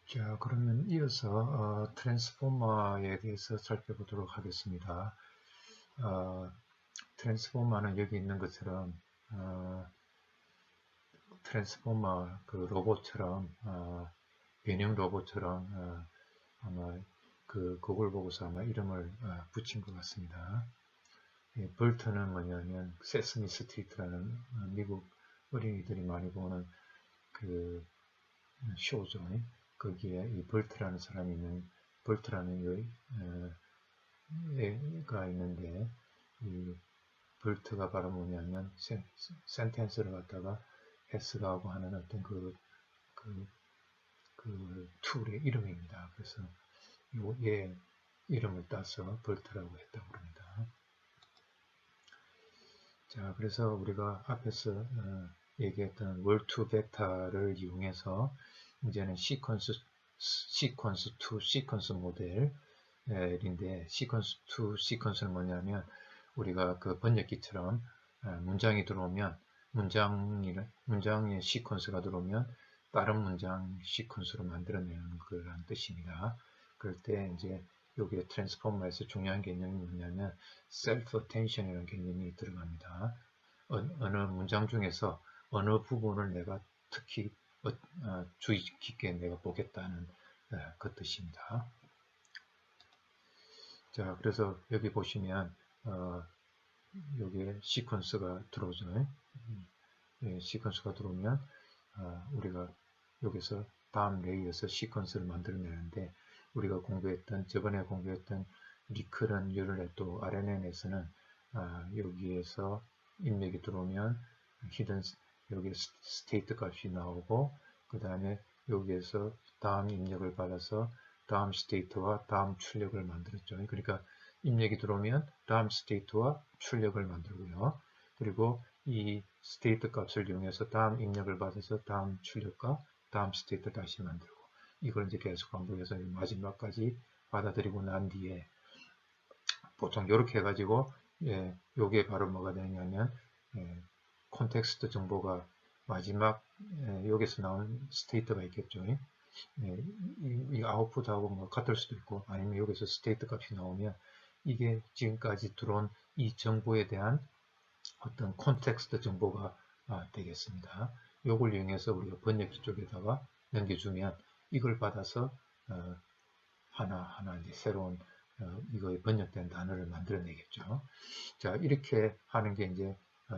자, 그러면 이어서 트랜스포머에 대해서 살펴보도록 하겠습니다. 트랜스포머는 여기 있는 것처럼 트랜스포머 그 로봇처럼 변형 로봇처럼 아마 그걸 보고서 아마 이름을 붙인 것 같습니다. 볼트는 뭐냐면 세스미 스트리트라는 미국 어린이들이 많이 보는 그 쇼죠. 거기에 이 볼트라는 사람이 있는 볼트라는 애가 있는데 이 볼트가 바로 뭐냐면 센텐스를 갖다가 해석하고 하는 어떤 그 툴의 이름입니다. 그래서 얘 이름을 따서 볼트라고 했다고 합니다. 자, 그래서 우리가 앞에서 얘기했던 월2 베타를 이용해서 이제는 시퀀스 투 시퀀스 모델인데 시퀀스 투 시퀀스는 뭐냐면 우리가 그 번역기처럼 문장이 들어오면 문장의 시퀀스가 들어오면 다른 문장 시퀀스로 만들어내는 그런 뜻입니다. 그럴 때 이제 여기에 트랜스포머에서 중요한 개념이 뭐냐면 셀프 어텐션이라는 개념이 들어갑니다. 어느 문장 중에서 어느 부분을 내가 특히 주의 깊게 내가 보겠다는 그 뜻입니다. 자, 그래서 여기 보시면 여기에 시퀀스가 들어오죠. 시퀀스가 들어오면 우리가 여기서 다음 레이어에서 시퀀스를 만들어내는데 우리가 저번에 공부했던 리커런 뉴럴넷도 RNN에서는 여기에서 입력이 들어오면 히든 여기 스테이트 값이 나오고 그 다음에 여기에서 다음 입력을 받아서 다음 스테이트와 다음 출력을 만들었죠. 그러니까 입력이 들어오면 다음 스테이트와 출력을 만들고요. 그리고 이 스테이트 값을 이용해서 다음 입력을 받아서 다음 출력과 다음 스테이트 다시 만들고 이걸 이제 계속 반복해서 마지막까지 받아들이고 난 뒤에 보통 이렇게 해가지고 요게 바로 뭐가 되냐면 콘텍스트 정보가 마지막 여기서 나온 스테이트가 있겠죠. 이 아웃풋하고 뭐 같을 수도 있고 아니면 여기서 스테이트 값이 나오면 이게 지금까지 들어온 이 정보에 대한 어떤 콘텍스트 정보가 되겠습니다. 요걸 이용해서 우리가 번역기 쪽에다가 넘겨주면 이걸 받아서 하나하나 이제 새로운 이거에 번역된 단어를 만들어내겠죠. 자, 이렇게 하는 게 이제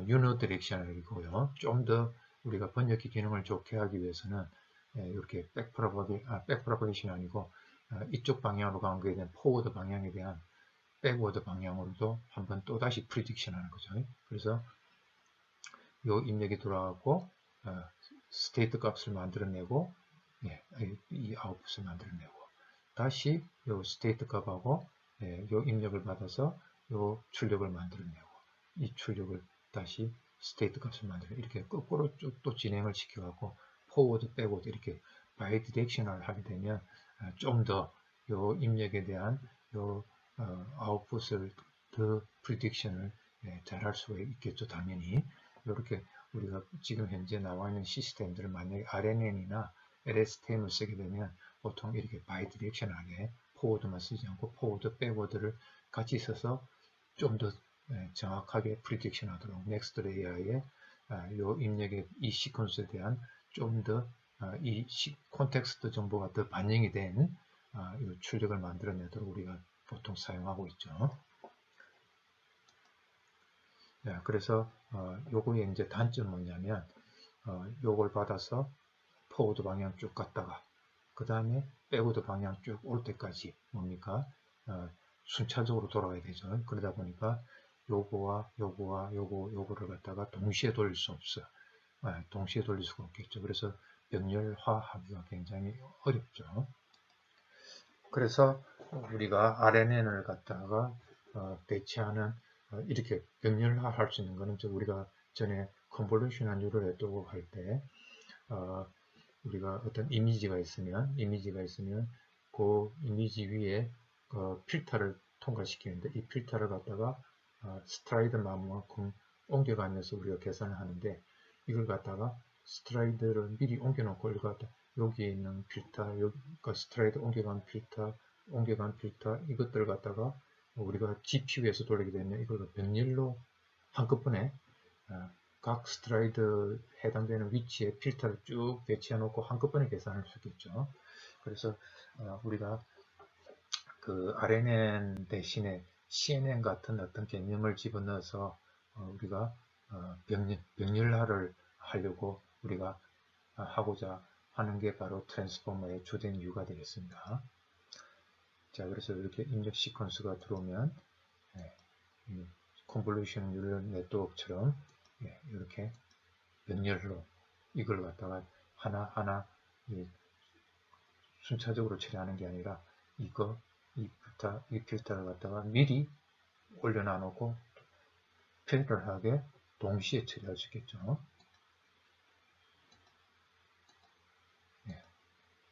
유노디렉셔널이고요. 좀 더 우리가 번역기 기능을 좋게 하기 위해서는 이렇게 백프로퍼게이션이 아니고 이쪽 방향으로 가는 것에 대한 포워드 방향에 대한 백워드 방향으로도 한번 또다시 프리딕션 하는 거죠. 그래서 요 입력이 들어가고 스테이트 값을 만들어내고 이 아웃풋을 만들어내고 다시 요 스테이트 값하고 요 입력을 받아서 요 출력을 만들어내고 이 출력을 다시 스테이트 값을 만들어 이렇게 거꾸로 쭉 또 진행을 시켜갖고 포워드, 백워드 이렇게 바이디렉셔널 하게 되면 좀 더 요 입력에 대한 요 아웃풋을 더 프리딕션을 잘할 수가 있겠죠. 당연히 이렇게 우리가 지금 현재 나와 있는 시스템들을 만약에 RNN이나 LSTM을 쓰게 되면 보통 이렇게 바이디렉셔널하게 포워드만 쓰지 않고 포워드, 백워드를 같이 써서 좀 더 정확하게 프리딕션 하도록 넥스트 레이어에 요 입력의 이 시퀀스에 대한 좀 더 이 콘텍스트 정보가 더 반영이 된 이 출력을 만들어내도록 우리가 보통 사용하고 있죠. 그래서 요거의 이제 단점은 뭐냐면 요걸 받아서 포워드 방향 쭉 갔다가 그 다음에 백워드 방향 쭉 올 때까지 뭡니까 순차적으로 돌아가야 되죠. 그러다 보니까 요거를 갖다가 동시에 돌릴 수 없어. 동시에 돌릴 수가 없겠죠. 그래서 병렬화하기가 굉장히 어렵죠. 그래서 우리가 RNN을 갖다가 대체하는 이렇게 병렬화할 수 있는 거는 우리가 전에 컨볼루셔널 뉴럴 네트워크 할 때 우리가 어떤 이미지가 있으면 그 이미지 위에 필터를 통과시키는데 이 필터를 갖다가 스트라이드만큼 옮겨가면서 우리가 계산을 하는데 이걸 갖다가 스트라이드를 미리 옮겨놓고 이걸 갖다 여기 있는 필터, 여기 스트레이트 옮겨간 필터 이것들을 갖다가 우리가 GPU에서 돌리게 되면 이걸 병렬로 한꺼번에 각 스트라이드 해당되는 위치에 필터를 쭉 배치해 놓고 한꺼번에 계산할 수 있겠죠. 그래서 우리가 그 RNN 대신에 CNN 같은 어떤 개념을 집어넣어서 우리가 병렬화를 하려고 우리가 하고자 하는 게 바로 트랜스포머의 주된 이유가 되겠습니다. 자, 그래서 이렇게 입력 시퀀스가 들어오면 컨볼루션 뉴럴 네트워크처럼 이렇게 병렬로 이걸 갖다가 하나하나 순차적으로 처리하는 게 아니라 이 필터를 갖다가 미리 올려놔 놓고 패러럴하게 동시에 처리할 수 있겠죠.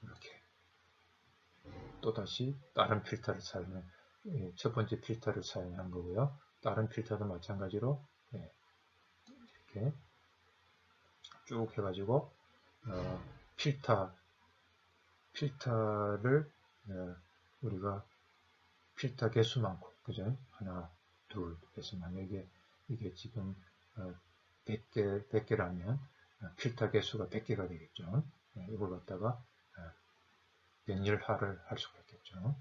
이렇게 또다시 다른 필터를 사용해 첫 번째 필터를 사용한 거고요. 다른 필터도 마찬가지로 이렇게 쭉 해가지고 필터를 우리가 필터 개수만큼 그죠? 하나, 둘 해서 만약에 이게 지금 100개라면 필터 개수가 100개가 되겠죠. 이걸 갖다가 병렬화를 할 수가 있겠죠.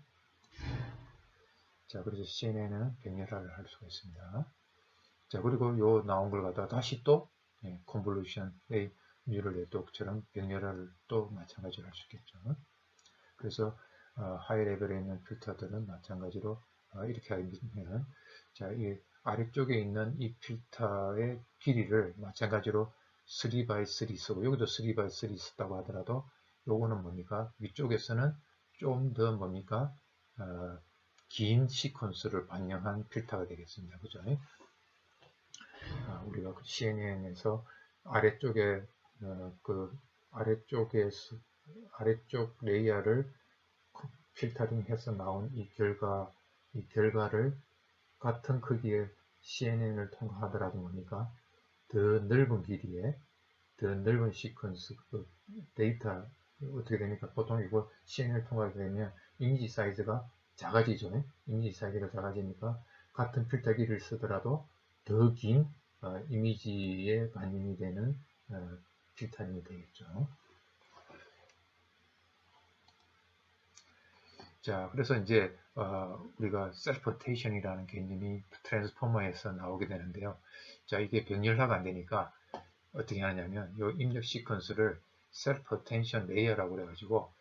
자, 그래서 CNN은 병렬화를 할 수가 있습니다. 자, 그리고 요 나온 걸 갖다가 다시 또 컨볼루션의 뉴럴 네트워크처럼 병렬화를 또 마찬가지로 할 수 있겠죠. 그래서 하이 레벨에 있는 필터들은 마찬가지로 이렇게 하면 자, 이 아래쪽에 있는 이 필터의 길이를 마찬가지로 3x3 쓰고 여기도 3x3 썼다고 하더라도 요거는 뭡니까? 위쪽에서는 좀 더 뭡니까? 긴 시퀀스를 반영한 필터가 되겠습니다. 그죠? 우리가 그 CNN에서 아래쪽에 그 아래쪽 레이어를 필터링해서 나온 이 결과를 같은 크기의 CNN을 통과하더라도 뭡니까? 더 넓은 길이에 더 넓은 시퀀스 그 데이터 어떻게 되니까 보통 이거 CNN을 통과하게 되면 이미지 사이즈가 작아지죠. 이미지 사이즈가 작아지니까 같은 필터 길이를 쓰더라도 더 긴 이미지에 반영이 되는 필터링이 되겠죠. 자, 그래서 이제 우리가 셀프-어테이션이라는 개념이 트랜스포머에서 나오게 되는데요. 자, 이게 병렬화가 안 되니까 어떻게 하냐면 이 입력 시퀀스를 셀프-어텐션 레이어라고 그래가지고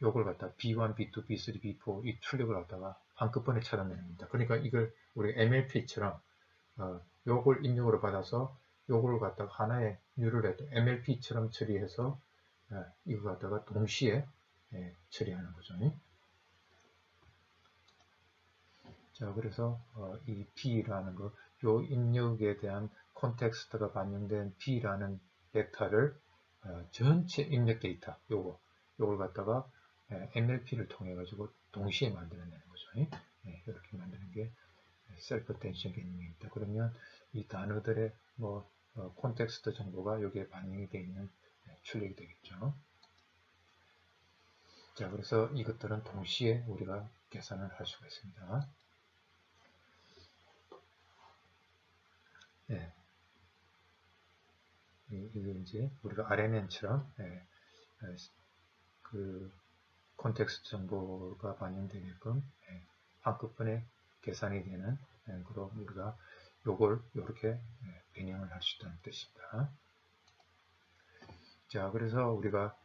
요걸 갖다 B1, B2, B3, B4 이 출력을 갖다가 한꺼번에 찾아냅니다. 그러니까 이걸 우리 MLP처럼 요걸 입력으로 받아서 요걸 갖다가 하나의 뉴럴에 MLP처럼 처리해서 이거 갖다가 동시에 처리하는 거죠. 자, 그래서 이 B라는 거, 요 입력에 대한 콘텍스트가 반영된 B라는 벡터를 전체 입력 데이터, 요걸 갖다가 NLP를 통해 가지고 동시에 만들어내는 거죠. 이렇게 만드는 게 셀프 어텐션 개념입니다. 그러면 이 단어들의 콘텍스트 정보가 여기에 반영이 되어 있는 출력이 되겠죠. 자, 그래서 이것들은 동시에 우리가 계산을 할 수가 있습니다. 이게 이제 우리가 RNN처럼 그 콘텍스트 정보가 반영되게끔 한꺼번에 계산이 되는 그런 우리가 요걸 이렇게 변형을 할 수 있다는 뜻입니다. 자, 그래서 우리가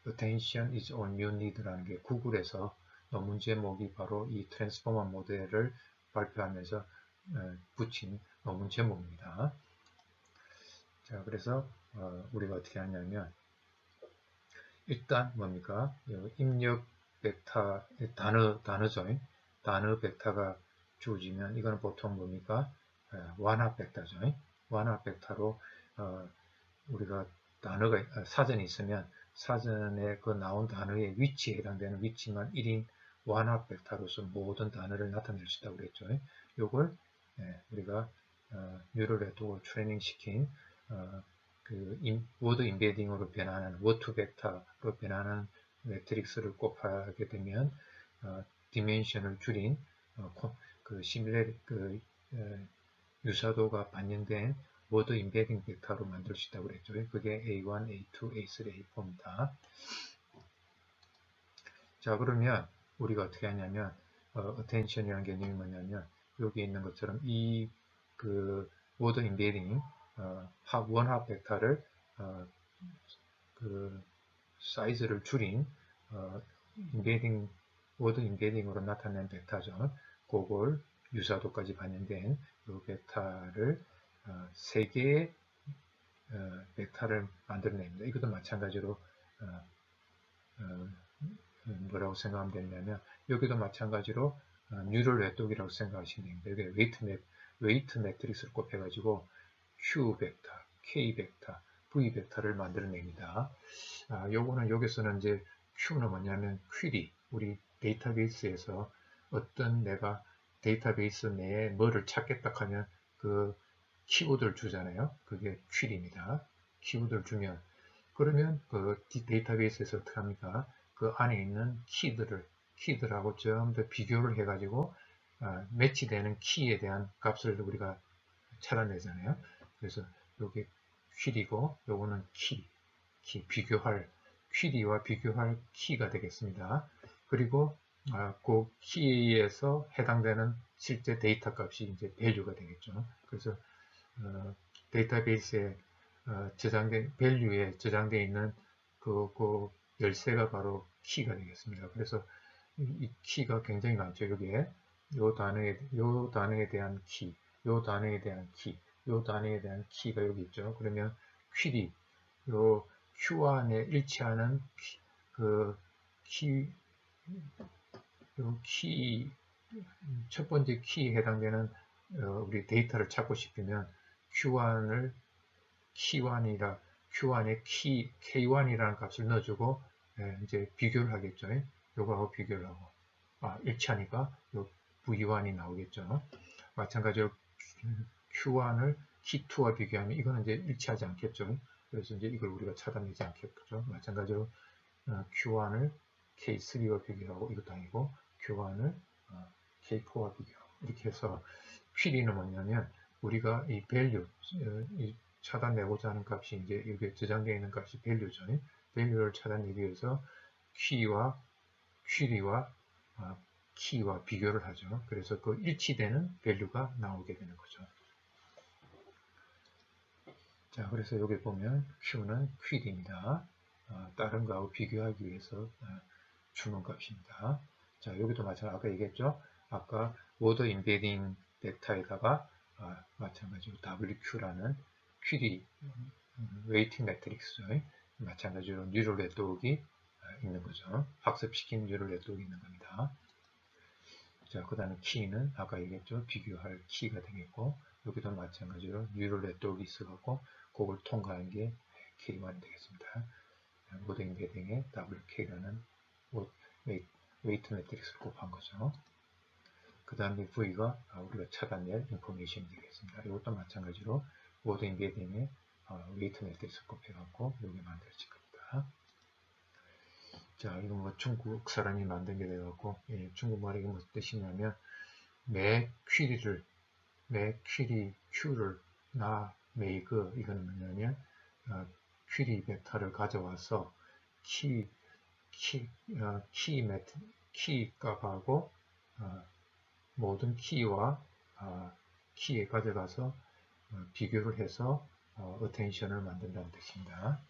Attention is all you need라는 게 구글에서 논문 제목이 바로 이 트랜스포머 모델을 발표하면서 붙인 논문 제목입니다. 자, 그래서 우리가 어떻게 하냐면 일단 뭡니까? 입력 벡터 단어죠. 단어 벡터가 주어지면 이거는 보통 뭡니까? 완화 벡터죠. 완화 벡터로 우리가 단어가 사전이 있으면 사전에 그 나온 단어의 위치에 해당되는 위치만 1인 완화 벡터로서 모든 단어를 나타낼 수 있다고 그랬죠. 요걸 우리가 뉴럴 네트워크를 트레이닝 시킨 워드 임베딩으로 변하는 워투 벡터로 변하는 매트릭스를 곱하게 되면 디멘션을 줄인 유사도가 반영된 워드 임베딩 벡터로 만들 수 있다고 그랬죠. 그게 A1, A2, A3, A4입니다. 자, 그러면 우리가 어떻게 하냐면 attention이라는 개념이 뭐냐면 여기 있는 것처럼 이 워드 임베딩 원합 벡터를 사이즈를 줄인 워드 임베딩으로 나타낸 벡터죠. 그걸 유사도까지 반영된 이 벡터를 3개의 벡터를 만들어냅니다. 이것도 마찬가지로 뭐라고 생각하면 되냐면 여기도 마찬가지로 뉴럴 네트워크라고 생각하시면 됩니다. 여기 웨이트 매트릭스를 곱해가지고 Q 벡터, K 벡터, V 벡터를 만들어냅니다. 요거는 여기서는 이제 Q는 뭐냐면 퀴리, 우리 데이터베이스에서 어떤 내가 데이터베이스 내에 뭐를 찾겠다 하면 그 키워드를 주잖아요. 그게 퀴리입니다. 키워드를 주면 그러면 그 데이터베이스에서 어떻게 합니까? 그 안에 있는 키들하고 전부 다 비교를 해가지고 매치되는 키에 대한 값을 우리가 찾아내잖아요. 그래서 여기 퀴리고 요거는 비교할 퀴리와 비교할 키가 되겠습니다. 그리고 그 키에서 해당되는 실제 데이터 값이 이제 밸류가 되겠죠. 그래서 데이터베이스에 저장된 밸류에 저장되어 있는 그 열쇠가 바로 키가 되겠습니다. 그래서 이 키가 굉장히 많죠. 여기에 요 단어에 대한 키, 요 단어에 대한 키, 요 단어에 대한 키가 여기 있죠. 그러면 퀴리, 요 Q 안에 일치하는 첫 번째 키에 해당되는 우리 데이터를 찾고 싶으면 Q1을 Q1에 K1이라는 값을 넣어주고 이제 비교를 하겠죠. 요거하고 비교를 하고 일치하니까 요 V1이 나오겠죠. 마찬가지로 Q1을 K2와 비교하면 이거는 이제 일치하지 않겠죠. 그래서 이제 이걸 우리가 찾아내지 않겠죠. 마찬가지로 Q1을 K3와 비교하고 이것도 아니고 Q1을 K4와 비교하고 이렇게 해서 퀴리는 뭐냐면 우리가 이 밸류 찾아내고자 하는 값이 이제 여기에 저장되어 있는 값이 밸류죠. 밸류를 찾아내기 위해서 퀴리와 키와 비교를 하죠. 그래서 그 일치되는 밸류가 나오게 되는 거죠. 자, 그래서 여기 보면 Q는 퀴리입니다. 다른 거하고 비교하기 위해서 주는 값입니다. 자, 여기도 마찬가지로 아까 얘기했죠. 아까 워드 임베딩 벡터에다가 마찬가지로 WQ라는 퀴리 웨이팅 매트릭스죠. 마찬가지로 뉴럴 네트워크가 있는 거죠. 학습시킨 뉴럴 네트워크가 있는 겁니다. 자, 그 다음에 키는 아까 얘기했죠. 비교할 키가 되겠고 여기도 마찬가지로 뉴럴 네트워크가 있어갖고 그걸 통과한 게 K1이 되겠습니다. 워드 임베딩에 WK라는 웨이트 매트릭스를 곱한 거죠. 그 다음에 V가 우리가 찾아낼 인포메이션이 되겠습니다. 이것도 마찬가지로 워드 임베딩에 웨이트 매트릭스를 곱해갖고 여기 만들어질 겁니다. 자, 이거 뭐 중국 사람이 만든 게 돼갖고 중국말이 이게 무슨 뜻이냐면 매 퀴리 Q를 make 이건 뭐냐면 퀴리 벡터를 가져와서 키 값하고 모든 키와 키에 가져가서 비교를 해서 attention을 만든다는 뜻입니다.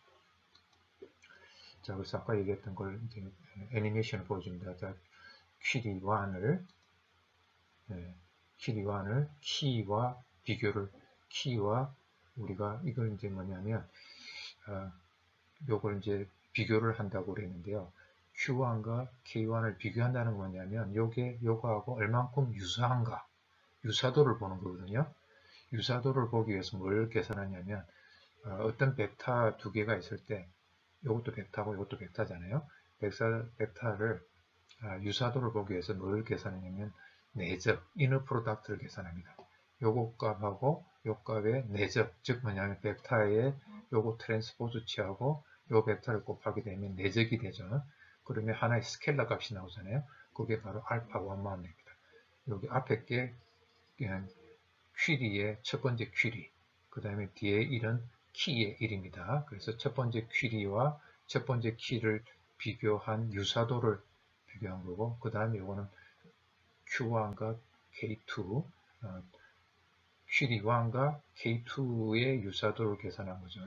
자, 그래서 아까 얘기했던 걸 이제 애니메이션을 보여줍니다. 자, 퀴리1을 키와 비교를 키와 우리가 이걸 이제 뭐냐면 요걸 이제 비교를 한다고 그랬는데요. Q1과 K1을 비교한다는 건 뭐냐면 요거하고 얼만큼 유사한가 유사도를 보는 거거든요. 유사도를 보기 위해서 뭘 계산하냐면 어떤 벡터 두 개가 있을 때 요것도 벡터고 요것도 벡터잖아요. 벡터를 유사도를 보기 위해서 뭘 계산하냐면 내적 이너 프로덕트를 계산합니다. 요거 값하고 요 값의 내적, 즉 뭐냐면 벡터의 요거 트랜스포즈 취하고 요 벡터를 곱하게 되면 내적이 되죠. 그러면 하나의 스케일러 값이 나오잖아요. 그게 바로 알파 1만입니다. 여기 앞에 게 그냥 퀴리의 첫 번째 퀴리, 그 다음에 뒤에 1은 키의 1입니다. 그래서 첫 번째 퀴리와 첫 번째 키를 비교한 유사도를 비교한 거고, 그 다음에 이거는 Q1과 K2, 퀴리 1과 K2의 유사도를 계산한 거죠.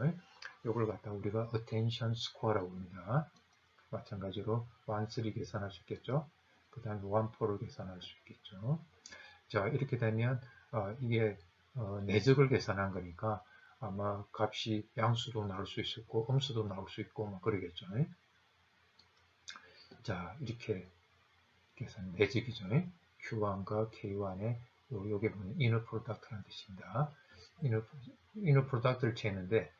이걸 갖다 우리가 attention score라고 합니다. 마찬가지로 1, 3 계산할 수 있겠죠. 그 다음에 1, 4를 계산할 수 있겠죠. 자, 이렇게 되면 이게 내적을 계산한 거니까 아마 값이 양수도 나올 수 있고 음수도 나올 수 있고 뭐 그러겠죠. 자, 이렇게 계산 내적이죠. Q1과 K1의 요게 뭐냐 inner product라는 뜻입니다. inner product를 재는데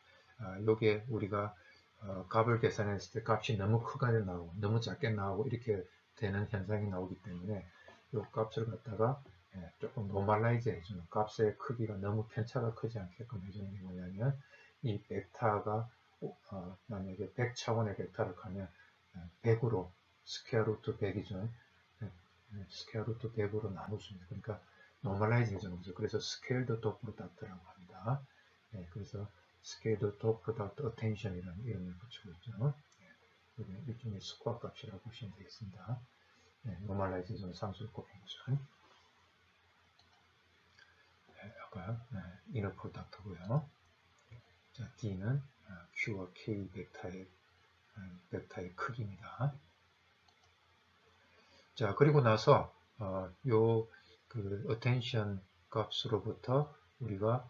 요게 우리가 값을 계산했을 때 값이 너무 크게 나오고 너무 작게 나오고 이렇게 되는 현상이 나오기 때문에 요 값을 갖다가 조금 노멀라이즈 해주는, 값의 크기가 너무 편차가 크지 않게끔 해주는 게 뭐냐면 이 벡터가 만약에 100차원의 벡터를 가면 100으로 스퀘어 루트 100이죠. 스퀘어 루트 100으로 나누습니다. 그러니까 노멀라이즈 해주는 거죠. 그래서 스케일드 도 프로덕트라고 합니다. 그래서 스케일드 도 프로덕트 어텐션이라는 이름을 붙이고 있죠. 일종의 스코어 값이라고 보시면 되겠습니다. 노멀라이즈 해주는 상수를 곱한 거죠. 아까 이너 프로덕트고요. 자, D는 Q와 K 벡터의 크기입니다. 자, 그리고 나서 요 그 attention 값으로부터 우리가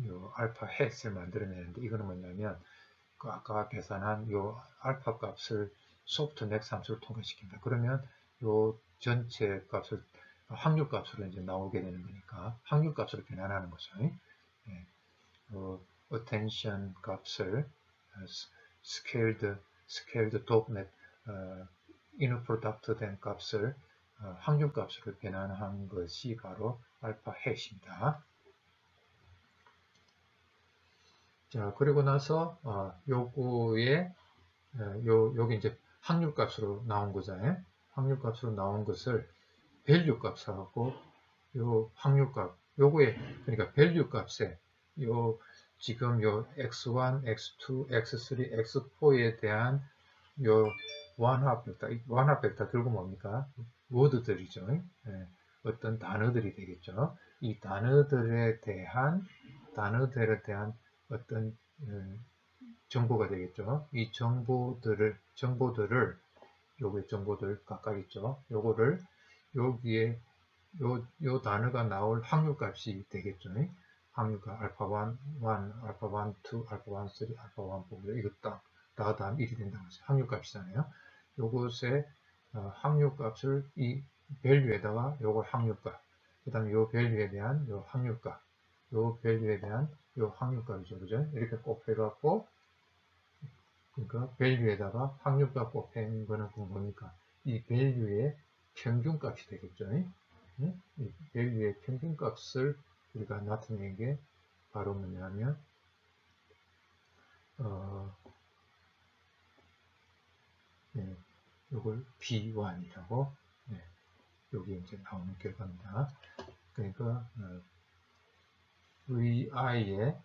요 알파 햇을 만들어내는데, 이거는 뭐냐면 그 아까 계산한 요 알파 값을 소프트맥 함수를 통과시킵니다. 그러면 요 전체 값을 확률 값으로 이제 나오게 되는 거니까 확률 값으로 변환하는 거죠. attention 값을 scaled topnet inner product 된 값을 확률 값으로 변환한 것이 바로 알파 햇입니다. 자, 그리고 나서 요거에 요게 이제 확률 값으로 나온 거잖아요. 확률 값으로 나온 것을 밸류 값하고 요 확률 값, 요거에 그러니까 밸류 값에 요 지금 요 x1, x2, x3, x4에 대한 요 완화 벡터 결국 뭡니까? 워드들이죠. 어떤 단어들이 되겠죠. 이 단어들에 대한 어떤 정보가 되겠죠. 이 정보들을 요게 정보들 각각 있죠. 요거를 여기에 요 단어가 나올 확률 값이 되겠죠. 확률값 알파 1, 알파 1, 2, 알파 1, 3, 알파 1, 4 이거 다 다음 1이 된다고 했어요. 확률 값이잖아요. 요것의 확률 값을 이 밸류에다가 요거 확률값, 그 다음에 요 밸류에 대한 요 확률값, 요 밸류에 대한 요 확률값이죠. 그죠? 이렇게 곱해갖고, 그러니까 밸류에다가 확률값 곱한 거는 뭡니까? 이 밸류의 평균값이 되겠죠. 이 밸류의 평균값을 우리가 나타낸 게 바로 뭐냐면 요걸 B1이라고 여기 이제 나오는 결과입니다. 그러니까 VI의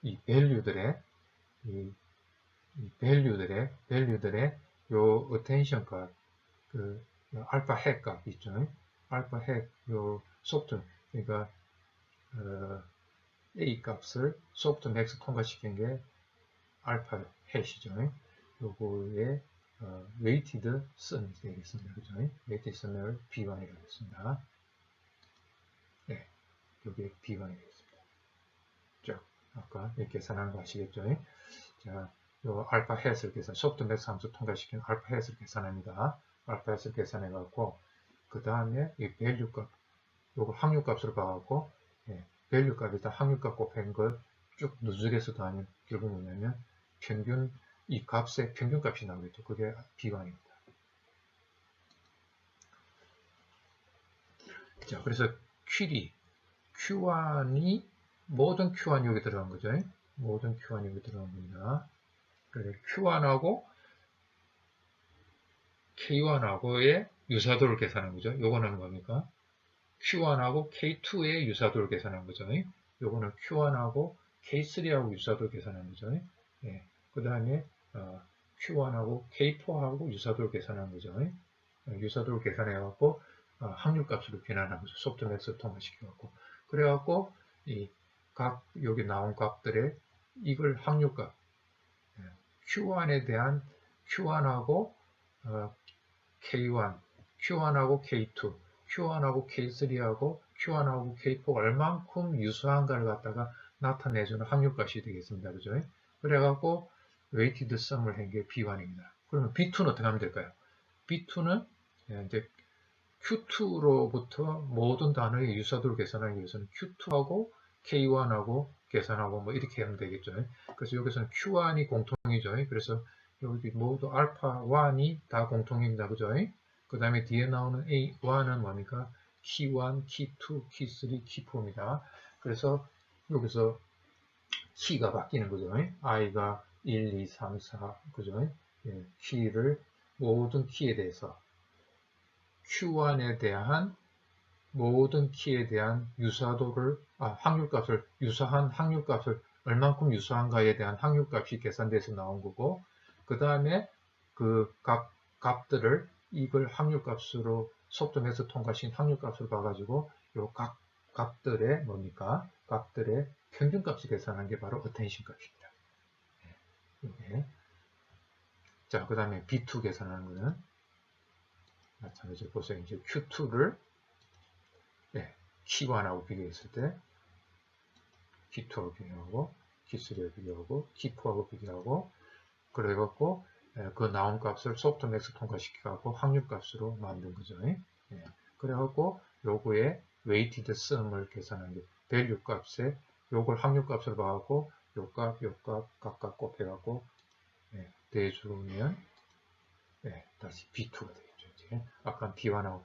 이 밸류들의 요 attention 값, 그 알파 핵 값 있죠. 알파 핵 요 소프트, 그러니까 A 값을 소프트 맥스 통과시킨 게 알파 핵이죠. 요거의 weighted sum이 되겠습니다. 그죠? weighted sum을 B1이라고 했습니다. 네, 요게 B1이 되겠습니다. 쭉 아까 이렇게 계산하는 거 아시겠죠? 자, 요 알파 햇을 계산, 소프트 맥스 함수 통과시킨 알파 햇을 계산합니다. 알파 햇을 계산해 갖고 그 다음에 이 밸류 값, 요거 확률 값으로 봐갖고 밸류 값에다 확률 값 곱한 걸 쭉 누적해서 더하면 결국 뭐냐면 평균, 이 값의 평균 값이 나오겠죠. 그게 비관입니다. 자, 그래서 Q1이 모든 Q1이 여기 들어간 거죠. 모든 Q1이 여기 들어간 겁니다. 그래서 Q1하고 K1하고의 유사도를 계산한 거죠. 요거는 뭡니까? Q1하고 K2의 유사도를 계산한 거죠. 요거는 Q1하고 K3하고 유사도를 계산한 거죠. 예. 그 다음에 Q1하고 K4하고 유사도를 계산한 거죠. 유사도를 계산해갖고 확률값으로 변환한 거죠. 소프트맥스 통과시켜갖고. 그래갖고 여기 나온 값들의 이걸 확률값 Q1에 대한 Q1하고 K1, Q1하고 K2, Q1하고 K3하고 Q1하고 K4가 얼만큼 유사한가를 갖다가 나타내주는 확률값이 되겠습니다. 그죠? 그래갖고 weighted sum을 한 게 B1입니다. 그러면 B2는 어떻게 하면 될까요? B2는 이제 Q2로부터 모든 단어의 유사도를 계산하기 위해서는 Q2하고 K1하고 계산하고 뭐 이렇게 하면 되겠죠. 그래서 여기서는 Q1이 공통이죠. 그래서 여기 모두 알파1이 다 공통입니다. 그죠? 그 다음에 뒤에 나오는 A1은 뭡니까? K1, K2, K3, K4입니다. 그래서 여기서 키가 바뀌는 거죠. i가 1, 2, 3, 4, 그죠? 예, 키를 모든 키에 대해서 Q1에 대한 모든 키에 대한 유사도를, 확률값을, 유사한 확률값을 얼만큼 유사한가에 대한 확률값이 계산돼서 나온 거고, 그 다음에 그 각 값들을 이걸 확률값으로 소프트맥스 통과시킨 확률값으로 봐가지고 요 각 값들의 뭡니까? 값들의 평균값을 계산한 게 바로 어텐션 값입니다. 네. 자, 그 다음에 B2 계산하는 거는 마찬가지로 보세요. 이제 Q2를 K1하고 비교했을 때 K2하고 비교하고 K3하고 비교하고 K4하고 비교하고 그래갖고 그 나온 값을 소프트맥스 통과시켜갖고 확률값으로 만든 거죠. 그래갖고 요거에 weighted sum을 계산한 게 value 값에 요걸 확률값으로 봐갖고 요 값 각각 곱해갖고 대주면 다시 B2가 되겠죠. 이제 아까 B1은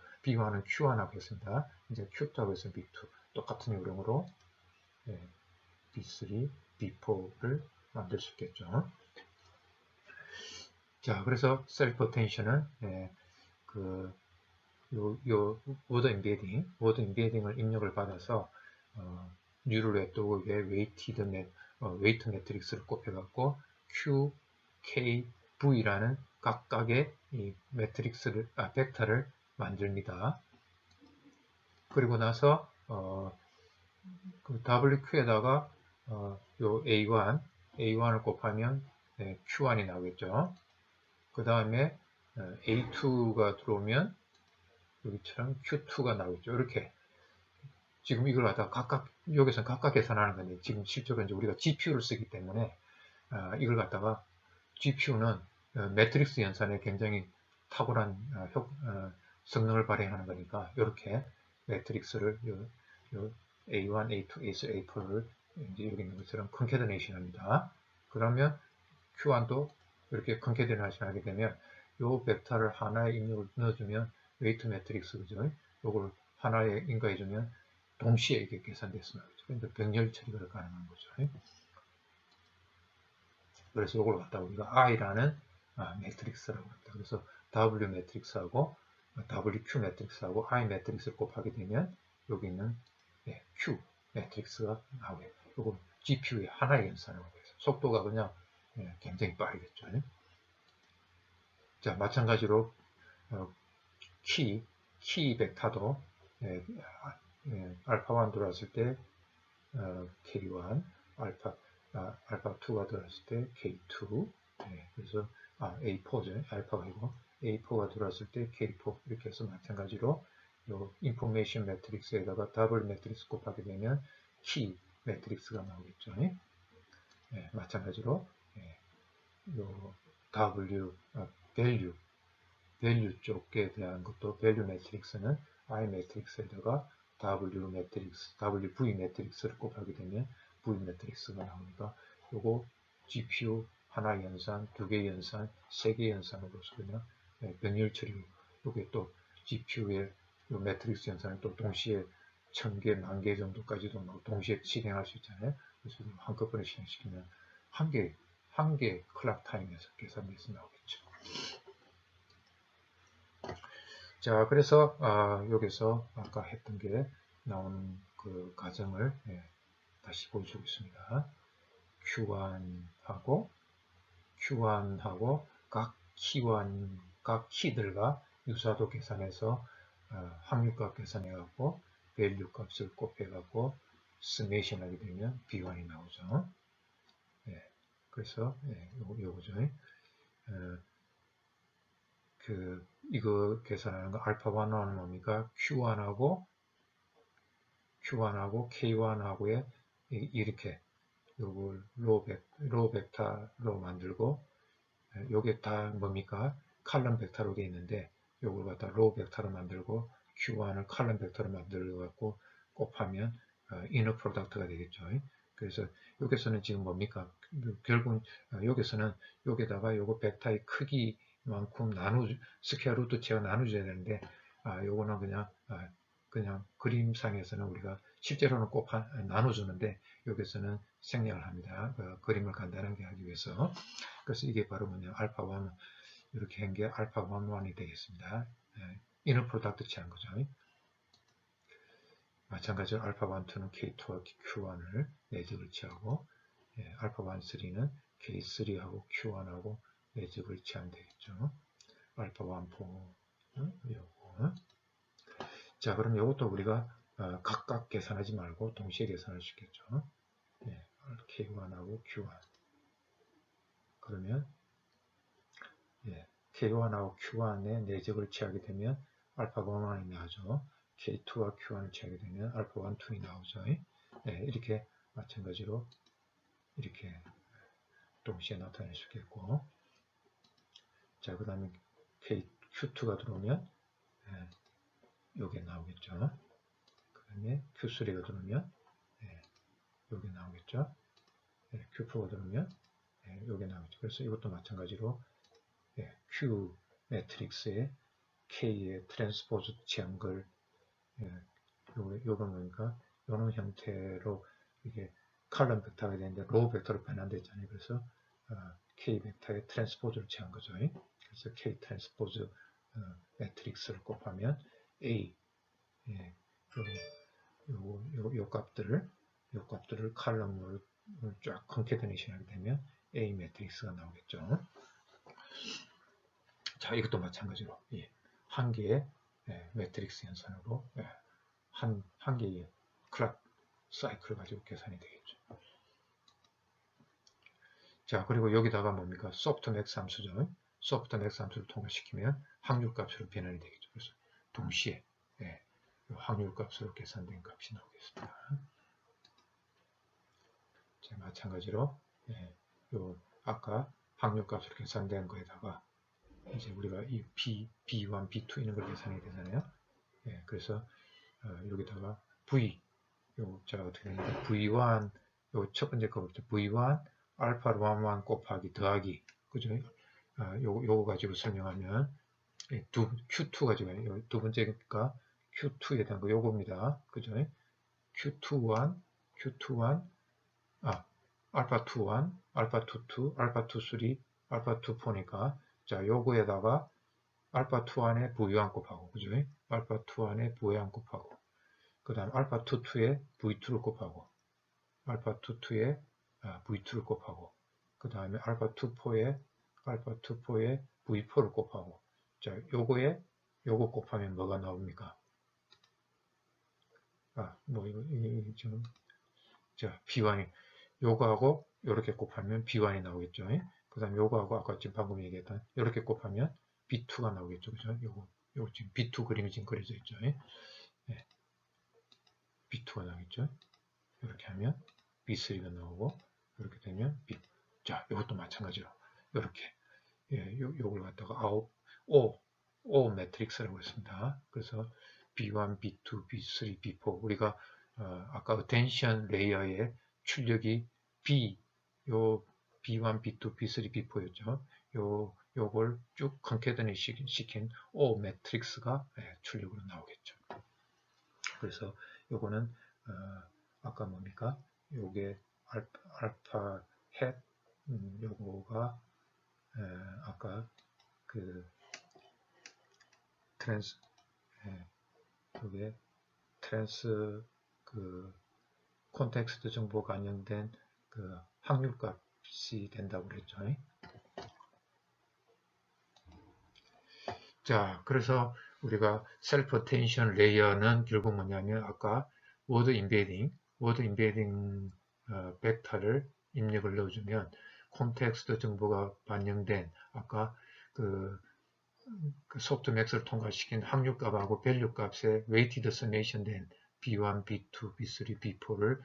Q1하고 했습니다. 이제 Q2하고 해서 B2 똑같은 요령으로 B3, B4를 만들 수 있겠죠. 자, 그래서 셀프 어텐션은 요 워드 임베딩을 입력을 받아서 뉴럴 넷워크의 웨이트 매트릭스를 곱해갖고 Q, K, V라는 각각의 이 매트릭스를 벡터를 만듭니다. 그리고 나서 그 WQ에다가 요 A1을 곱하면 Q1이 나오겠죠. 그 다음에 A2가 들어오면 여기처럼 Q2가 나오겠죠. 이렇게 지금 이걸 갖다가 각각 여기서 각각 계산하는 건데 지금 실제로 이제 우리가 GPU를 쓰기 때문에 이걸 갖다가 GPU는 매트릭스 연산에 굉장히 탁월한 성능을 발휘하는 거니까 이렇게 매트릭스를 요 A1, A2, A3, A4를 이제 이렇게 있는 것처럼 컨캐드네이션 합니다. 그러면 Q1도 이렇게 컨캐드네이션 하게 되면 요 벡터를 하나에 입력을 넣어주면 웨이트 매트릭스 그죠? 요걸 하나에 인가해주면 동시에 이게 계산됐습니다. 그러니까 병렬 처리가 가능한 거죠. 그래서 이걸 갖다 우리가 I라는 매트릭스라고 합니다. 그래서 W 매트릭스하고 WQ 매트릭스하고 I 매트릭스를 곱하게 되면 여기 있는 Q 매트릭스가 나오게. 이거 GPU의 하나의 연산으로 해서 속도가 그냥 굉장히 빠르겠죠. 자, 마찬가지로 키 벡터도 알파1 들어왔을 때 K1, 알파2가 들어왔을 때 K2, 그래서 A4죠. 알파가 아니고 A4가 들어왔을 때 K4 이렇게 해서 마찬가지로 요 인포메이션 매트릭스에다가 더블 매트릭스 곱하게 되면 키 매트릭스가 나오겠죠. 마찬가지로 요 value 쪽에 대한 것도 value 매트릭스는 I 매트릭스에다가 W 매트릭스를 곱하게 되면 V 매트릭스가 나오니까 요거 GPU 하나 연산, 두 개 연산, 세 개 연산으로서 그냥 병렬 처리로 요게 또 GPU의 요 매트릭스 연산을 또 동시에 1000개, 10,000개 정도까지도 뭐 동시에 실행할 수 있잖아요. 그래서 한꺼번에 실행시키면 한 개 클락 타임에서 계산돼서 나오겠죠. 자, 그래서 여기서 아까 했던 게 나오는 그 과정을 다시 보여주겠습니다. Q1하고 각 키들과 유사도 계산해서 확률값 계산해갖고 밸류 값을 곱해갖고 스메이션 하게 되면 B1이 나오죠. 그래서 요거죠. 이거 계산하는 거 알파1하는 뭡니까? Q1하고 K1하고에 이렇게 요걸 로우 벡터로 만들고 요게 다 뭡니까? 칼럼 벡터로 되어 있는데 요걸 갖다 로우 벡터로 만들고 Q1을 칼럼 벡터로 만들어 갖고 곱하면 이너 프로덕트가 되겠죠. 그래서 여기서는 지금 뭡니까? 결국 여기서는 여기다가 요거 벡터의 크기만큼 스퀘어 루트 제어 나눠줘야 되는데 요거는 그냥 그림상에서는 우리가 실제로는 나눠주는데 여기서는 생략을 합니다. 그림을 간단하게 하기 위해서. 그래서 이게 바로 알파1 이렇게 한 게 알파11이 되겠습니다. 이너 프로덕트 취한 거죠. 마찬가지로 알파1, 2는 K2와 Q1을 내적을 취하고 알파1, 3는 K3하고 Q1하고 내적을 취하면 되겠죠. 알파1, 4 요거. 자, 그럼 이것도 우리가 각각 계산하지 말고 동시에 계산할 수 있겠죠. K1하고 Q1. 그러면 K1하고 Q1의 내적을 취하게 되면 알파1이 나오죠. K2와 Q1을 취하게 되면 알파1, 2이 나오죠. 이렇게 마찬가지로 이렇게 동시에 나타낼 수 있겠고, 자, 그 다음에 Q2가 들어오면 요게 나오겠죠. 그 다음에 Q3가 들어오면 요게 나오겠죠. Q4가 들어오면 요게 나오겠죠. 그래서 이것도 마찬가지로 Q 매트릭스에 K의 트랜스포즈 취한 걸 요건 뭡니까? 요런 형태로 이게 칼럼 벡터가 되는데 로우 벡터로 변환됐잖아요. 그래서 K 벡터의 트랜스포즈를 취한 거죠. 그래서 K 트랜스포즈 매트릭스를 곱하면 A 요 값들을 칼럼을 쫙 컨캐드네이션 하게 되면 A 매트릭스가 나오겠죠. 자, 이것도 마찬가지로 한 개의 매트릭스 연산으로 한 개의 클락 사이클을 가지고 계산이 되겠죠. 자, 그리고 여기다가 뭡니까? 소프트맥스 함수죠. 소프트맥스 함수를 통과시키면 확률값으로 변환이 되겠죠. 그래서 동시에 확률값으로 계산된 값이 나오겠습니다. 자, 마찬가지로 아까 확률값으로 계산된 거에다가 이제 우리가 이 B1, B2 있는 걸 계산해야 되잖아요. 그래서 여기다가 자, 어떻게 되냐면 V1, 첫 번째 거부터 V1 알파를 1 곱하기 더하기, 그죠? 요거 가지고 설명하면 Q2 가지고 두 번째가 Q2에 대한 거 요겁니다. 그죠? Q21, 알파21, 알파22, 알파23, 알파24니까 자, 요거에다가 알파21에 V1 곱하고, 그죠? 알파21에 V1 곱하고, 그 다음 알파22에 V2를 곱하고, 알파22에 V2를 곱하고, 그 다음에 알파24에 V4를 곱하고, 자, 요거 곱하면 뭐가 나옵니까? 이거 지금, 자, B1이, 요거하고 요렇게 곱하면 B1이 나오겠죠. 그 다음 요거하고 아까 지금 방금 얘기했던 요렇게 곱하면 B2가 나오겠죠. 그죠? 요거 지금 B2 그림이 지금 그려져 있죠. B2가 나오겠죠. 이렇게 하면 B3가 나오고, 이렇게 되면 B. 자, 이것도 마찬가지로 이렇게 요걸 갖다가 O 매트릭스라고 했습니다. 그래서 B1, B2, B3, B4 우리가 아까 어텐션 레이어의 출력이 요 B1, B2, B3, B4였죠. 요걸 쭉 컨캐드네이션 시킨 O 매트릭스가 출력으로 나오겠죠. 그래서 요거는 아까 뭡니까? 요게 알파 헷 요거가 아까 그 트랜스 요게 트랜스 그 콘텍스트 정보가 반영된 그 확률값이 된다고 그랬죠. 자, 그래서 우리가 셀프 어텐션 레이어는 결국 뭐냐면 아까 워드 임베딩 벡터를 입력을 넣어주면 콘텍스트 정보가 반영된 아까 그 소프트맥스를 통과시킨 확률값하고 밸류 값에 웨이티드 서메이션 된 B1, B2, B3, B4를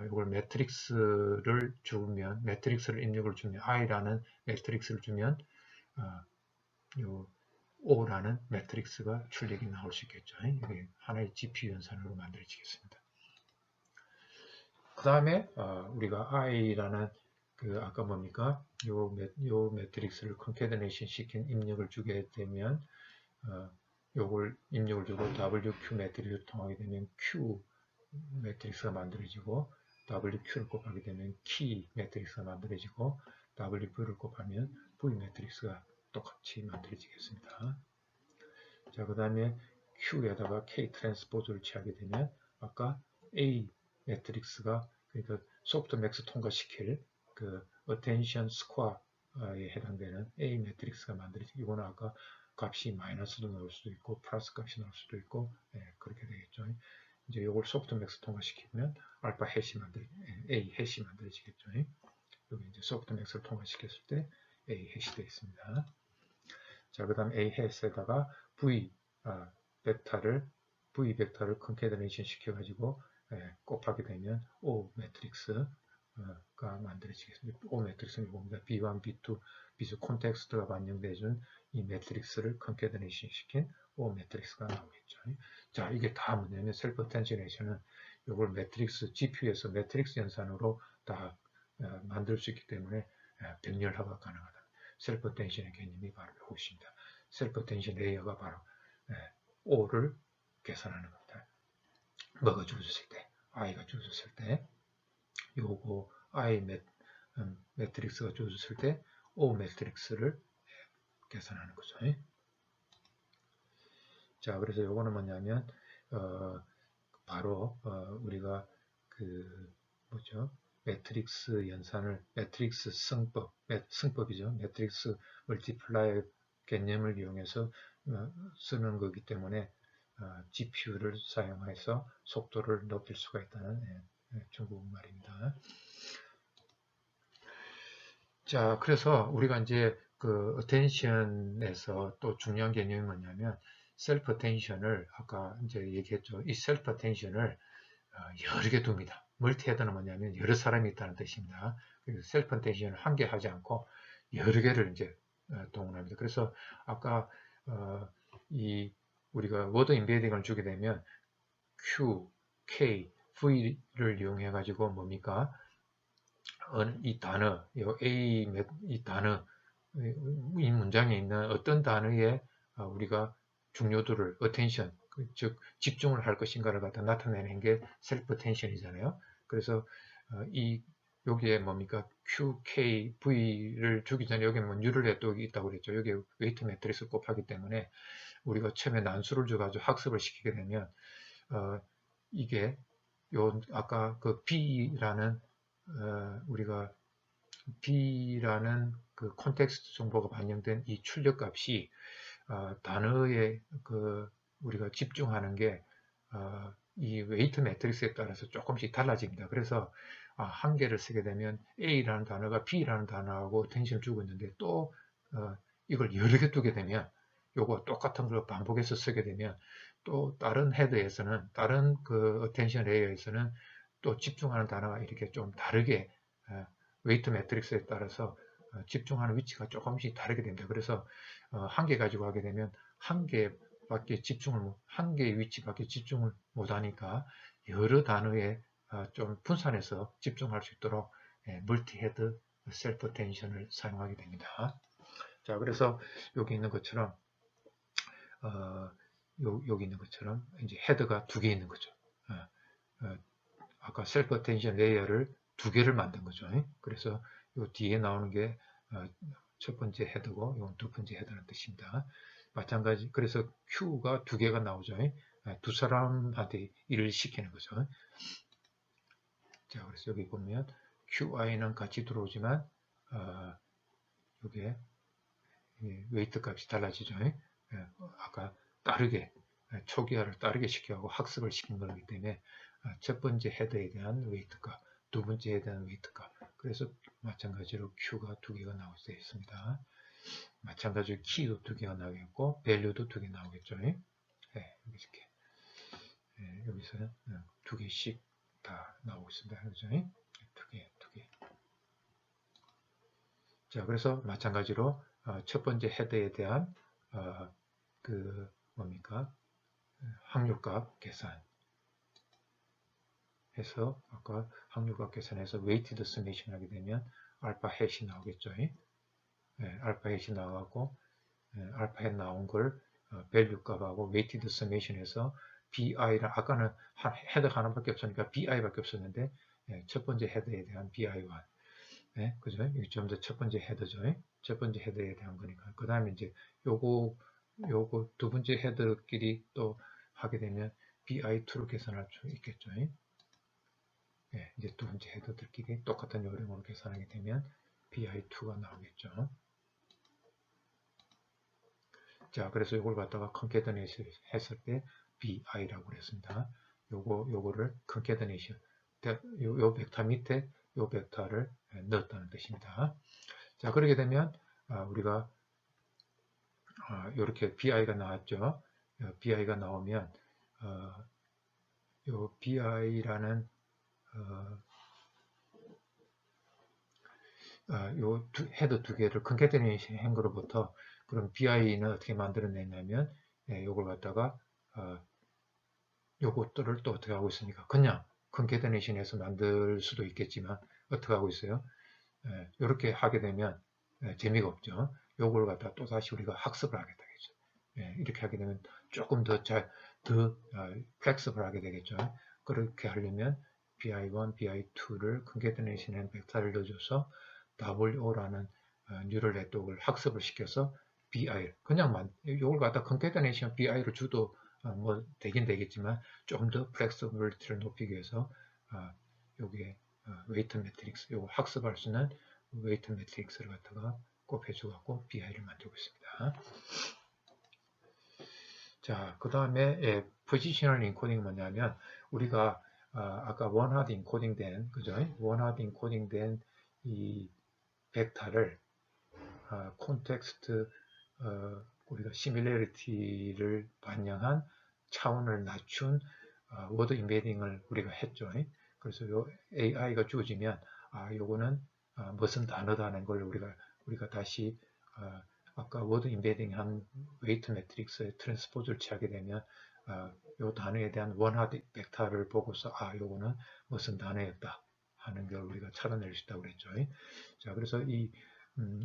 이걸 매트릭스를 주면 매트릭스를 입력을 주면 I라는 매트릭스를 주면 요 O라는 매트릭스가 출력이 나올 수 있겠죠. 이게 하나의 GPU 연산으로 만들어지겠습니다. 그 다음에 우리가 I라는 그 아까 뭡니까? 요 매트릭스를 컨캐드네이션 시킨 입력을 주게 되면 요걸 입력을 주고 WQ 매트릭스를 통하게 되면 Q 매트릭스가 만들어지고 WQ를 곱하게 되면 키 매트릭스가 만들어지고 WV를 곱하면 V 매트릭스가 똑같이 만들어지겠습니다. 자, 그 다음에 Q에다가 K 트랜스포즈를 취하게 되면 아까 A 매트릭스가 그러니까 소프트맥스 통과시킬 그 attention square에 해당되는 A 매트릭스가 만들어지고 이거는 아까 값이 마이너스도 나올 수도 있고 플러스 값이 나올 수도 있고 그렇게 되겠죠. 이제 이걸 소프트맥스 통과시키면 알파 해시 A 해시 만들어지겠죠. 여기 이제 소프트맥스를 통과시켰을 때 A 해시 되어 있습니다. 자, 그 다음 A 해시에다가 V 벡터를 컨캐드네이션 시켜가지고 곱하게 되면 O 매트릭스가 만들어지겠습니다. O 매트릭스는 이겁니다. B1, B2, B2 콘텍스트가 반영돼준 이 매트릭스를 컨캐드네이션 시킨 O 매트릭스가 나오겠죠. 자, 이게 다 뭐냐면 셀프 어텐셔네이션은 이걸 매트릭스 GPU에서 매트릭스 연산으로 다 만들 수 있기 때문에 병렬화가 가능하다. 셀프 어텐션의 개념이 바로 이것입니다. 셀프 어텐션 레이어가 바로 O를 계산하는 겁니다. 뭐가 주어졌을 때, I가 주어졌을 때, 요거 I 매트릭스가 주어졌을 때 O 매트릭스를 계산하는 거죠. 자, 그래서 요거는 뭐냐면 바로 우리가 그 뭐죠? 매트릭스 연산을 매트릭스 승법이죠. 매트릭스 멀티플라이 개념을 이용해서 쓰는 거기 때문에 GPU를 사용해서 속도를 높일 수가 있다는 중국말입니다. 자, 그래서 우리가 이제 그 어텐션에서 또 중요한 개념이 뭐냐면 셀프 어텐션을 아까 이제 얘기했죠. 이 셀프 어텐션을 여러 개 둡니다. 멀티헤드는 뭐냐면 여러 사람이 있다는 뜻입니다. 그래서 셀프 어텐션을 한 개 하지 않고 여러 개를 이제 동원합니다. 그래서 아까 우리가 워드 임베딩을 주게 되면 Q, K, V를 이용해 가지고 뭡니까? 이 단어, 이 단어, 이 문장에 있는 어떤 단어에 우리가 중요도를 attention, 즉 집중을 할 것인가를 갖다 나타내는 게 셀프 어텐션이잖아요. 그래서 여기에 뭡니까? Q, K, V를 주기 전에 여기에 뭐 뉴럴에 또 있다고 그랬죠. 여기에 웨이트 매트릭스 곱하기 때문에 우리가 처음에 난수를 줘가지고 학습을 시키게 되면 이게 아까 그 B라는 우리가 B라는 그 콘텍스트 정보가 반영된 이 출력값이 단어에 우리가 집중하는 게 이 웨이트 매트릭스에 따라서 조금씩 달라집니다. 그래서 한 개를 쓰게 되면 A라는 단어가 B라는 단어하고 텐션을 주고 있는데 또 이걸 여러 개 두게 되면 요거 똑같은 걸 반복해서 쓰게 되면 또 다른 헤드에서는 다른 그 어텐션 레이어에서는 또 집중하는 단어가 이렇게 좀 다르게 웨이트 매트릭스에 따라서 집중하는 위치가 조금씩 다르게 됩니다. 그래서 한 개 가지고 하게 되면 한 개의 위치밖에 집중을 못하니까 여러 단어에 좀 분산해서 집중할 수 있도록 멀티헤드 셀프 어텐션을 사용하게 됩니다. 자, 그래서 여기 있는 것처럼 여기 있는 것처럼 이제 헤드가 두 개 있는 거죠. 아까 셀프 어텐션 레이어를 2개를 만든 거죠. 그래서 요 뒤에 나오는 게 첫 번째 헤더고 이건 두 번째 헤더라는 뜻입니다. 마찬가지 그래서 Q가 2개가 나오죠. 두 사람한테 일을 시키는 거죠. 자, 그래서 여기 보면 QI는 같이 들어오지만 이게 웨이트 값이 달라지죠. 아까 따르게 초기화를 따르게 시켜고 학습을 시킨 거기 때문에 첫 번째 헤더에 대한 웨이트 값, 두 번째에 대한 웨이트 값. 그래서 마찬가지로 Q가 2개가 나올 수 있습니다. 마찬가지로 키도 2개가 나오겠고 밸류도 2개 나오겠죠. 이렇게 여기서 2개씩 다 나오고 있습니다. 그죠? 2개. 자, 그래서 마찬가지로 첫 번째 헤더에 대한 뭡니까? 확률값 계산 해서 아까 확률값 계산해서 weighted summation 하게 되면 알파 햇이 나오겠죠. 알파 햇이 나와갖고 알파 햇 나온 걸 value 값하고 weighted summation 해서 BI를 아까는 헤더가 하나밖에 없으니까 BI밖에 없었는데 첫 번째 헤더에 대한 BI1 그죠? 이게 좀 더 첫 번째 헤더죠. 첫 번째 헤더에 대한 거니까. 그 다음에 이제 요거 두 번째 헤더끼리 또 하게 되면 BI2로 계산할 수 있겠죠. 이제 두 번째 헤더들끼리 똑같은 요령으로 계산하게 되면 BI2가 나오겠죠. 자, 그래서 이걸 갖다가 컨캐드네이션 했을 때 BI라고 그랬습니다. 요거를 컨캐드네이션, 요 벡터 밑에 요 벡터를 넣었다는 뜻입니다. 자, 그렇게 되면 우리가 이렇게 BI가 나왔죠. BI가 나오면 요 BI라는 요 헤더 2개를 컨캐테네이션 한 거로부터 그럼 BI는 어떻게 만들어냈냐면 요걸 갖다가 요것들을 또 어떻게 하고 있습니까? 그냥 컨캐테네이션해서 만들 수도 있겠지만 어떻게 하고 있어요? 이렇게 하게 되면 재미가 없죠. 요걸 갖다 또 다시 우리가 학습을 하게 되겠죠. 이렇게 하게 되면 조금 더 플렉스블 하게 되겠죠. 그렇게 하려면 BI1, BI2를 컨캐테네이션 벡터를 넣어줘서 WO라는 뉴럴 네트워크를 학습을 시켜서 BI 그냥 이걸 갖다 컨캐테네이션 BI로 주도 뭐 되긴 되겠지만 좀 더 플렉서블리티를 높이기 위해서 여기에 웨이트 매트릭스 요거 학습할 수 있는 웨이트 매트릭스를 갖다가 곱해줘 갖고 BI를 만들고 있습니다. 자, 그 다음에 포지셔널 인코딩이 뭐냐면 우리가 아까 원하드 인코딩 된 그죠? 원하드 인코딩 된 이 벡터를 콘텍스트 우리가 시뮬레리티를 반영한 차원을 낮춘 워드 인베딩을 우리가 했죠. 그래서 요 AI가 주어지면 요거는 무슨 단어다는 걸 우리가 다시 아까 워드 인베딩 한 웨이트 매트릭스의 트랜스포즈를 취하게 되면 요 단어에 대한 원하드 벡터를 보고서 요거는 무슨 단어였다 하는 걸 우리가 찾아낼 수 있다고 그랬죠. 자, 그래서 이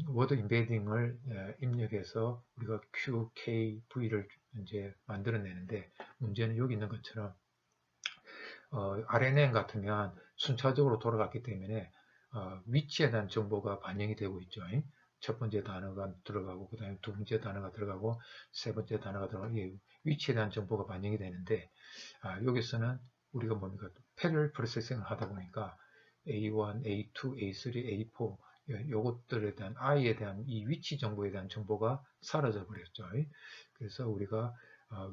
워드 인베딩을 입력해서 우리가 Q, K, V를 이제 만들어내는데 문제는 여기 있는 것처럼 RNN 같으면 순차적으로 돌아갔기 때문에 위치에 대한 정보가 반영이 되고 있죠. 첫 번째 단어가 들어가고 그 다음에 두 번째 단어가 들어가고 세 번째 단어가 들어가고 위치에 대한 정보가 반영이 되는데 여기서는 우리가 뭡니까 패럴 프로세싱을 하다 보니까 A1, A2, A3, A4 요것들에 대한 I에 대한 이 위치 정보에 대한 정보가 사라져 버렸죠. 그래서 우리가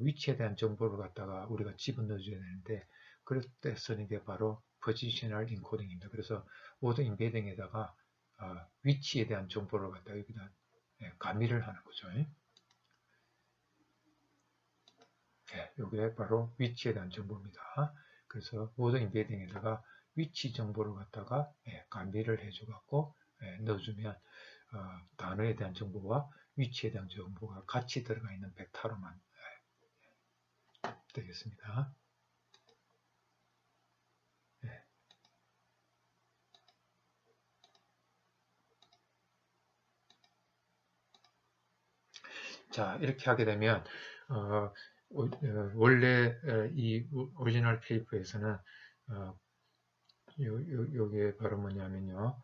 위치에 대한 정보를 갖다가 우리가 집어넣어 줘야 되는데 그럴 때 쓰는 게 바로 포지셔널 인코딩입니다. 그래서 워드 인베딩에다가 위치에 대한 정보를 갖다가 여기다 가미를 하는 거죠. 이게 바로 위치에 대한 정보입니다. 그래서 워드 인베딩에다가 위치 정보를 갖다가 가미를 해줘 갖고 넣어주면 단어에 대한 정보와 위치에 대한 정보가 같이 들어가 있는 벡터로만 되겠습니다. 자, 이렇게 하게 되면 원래 이 오리지널 페이퍼에서는 요게 바로 뭐냐면요.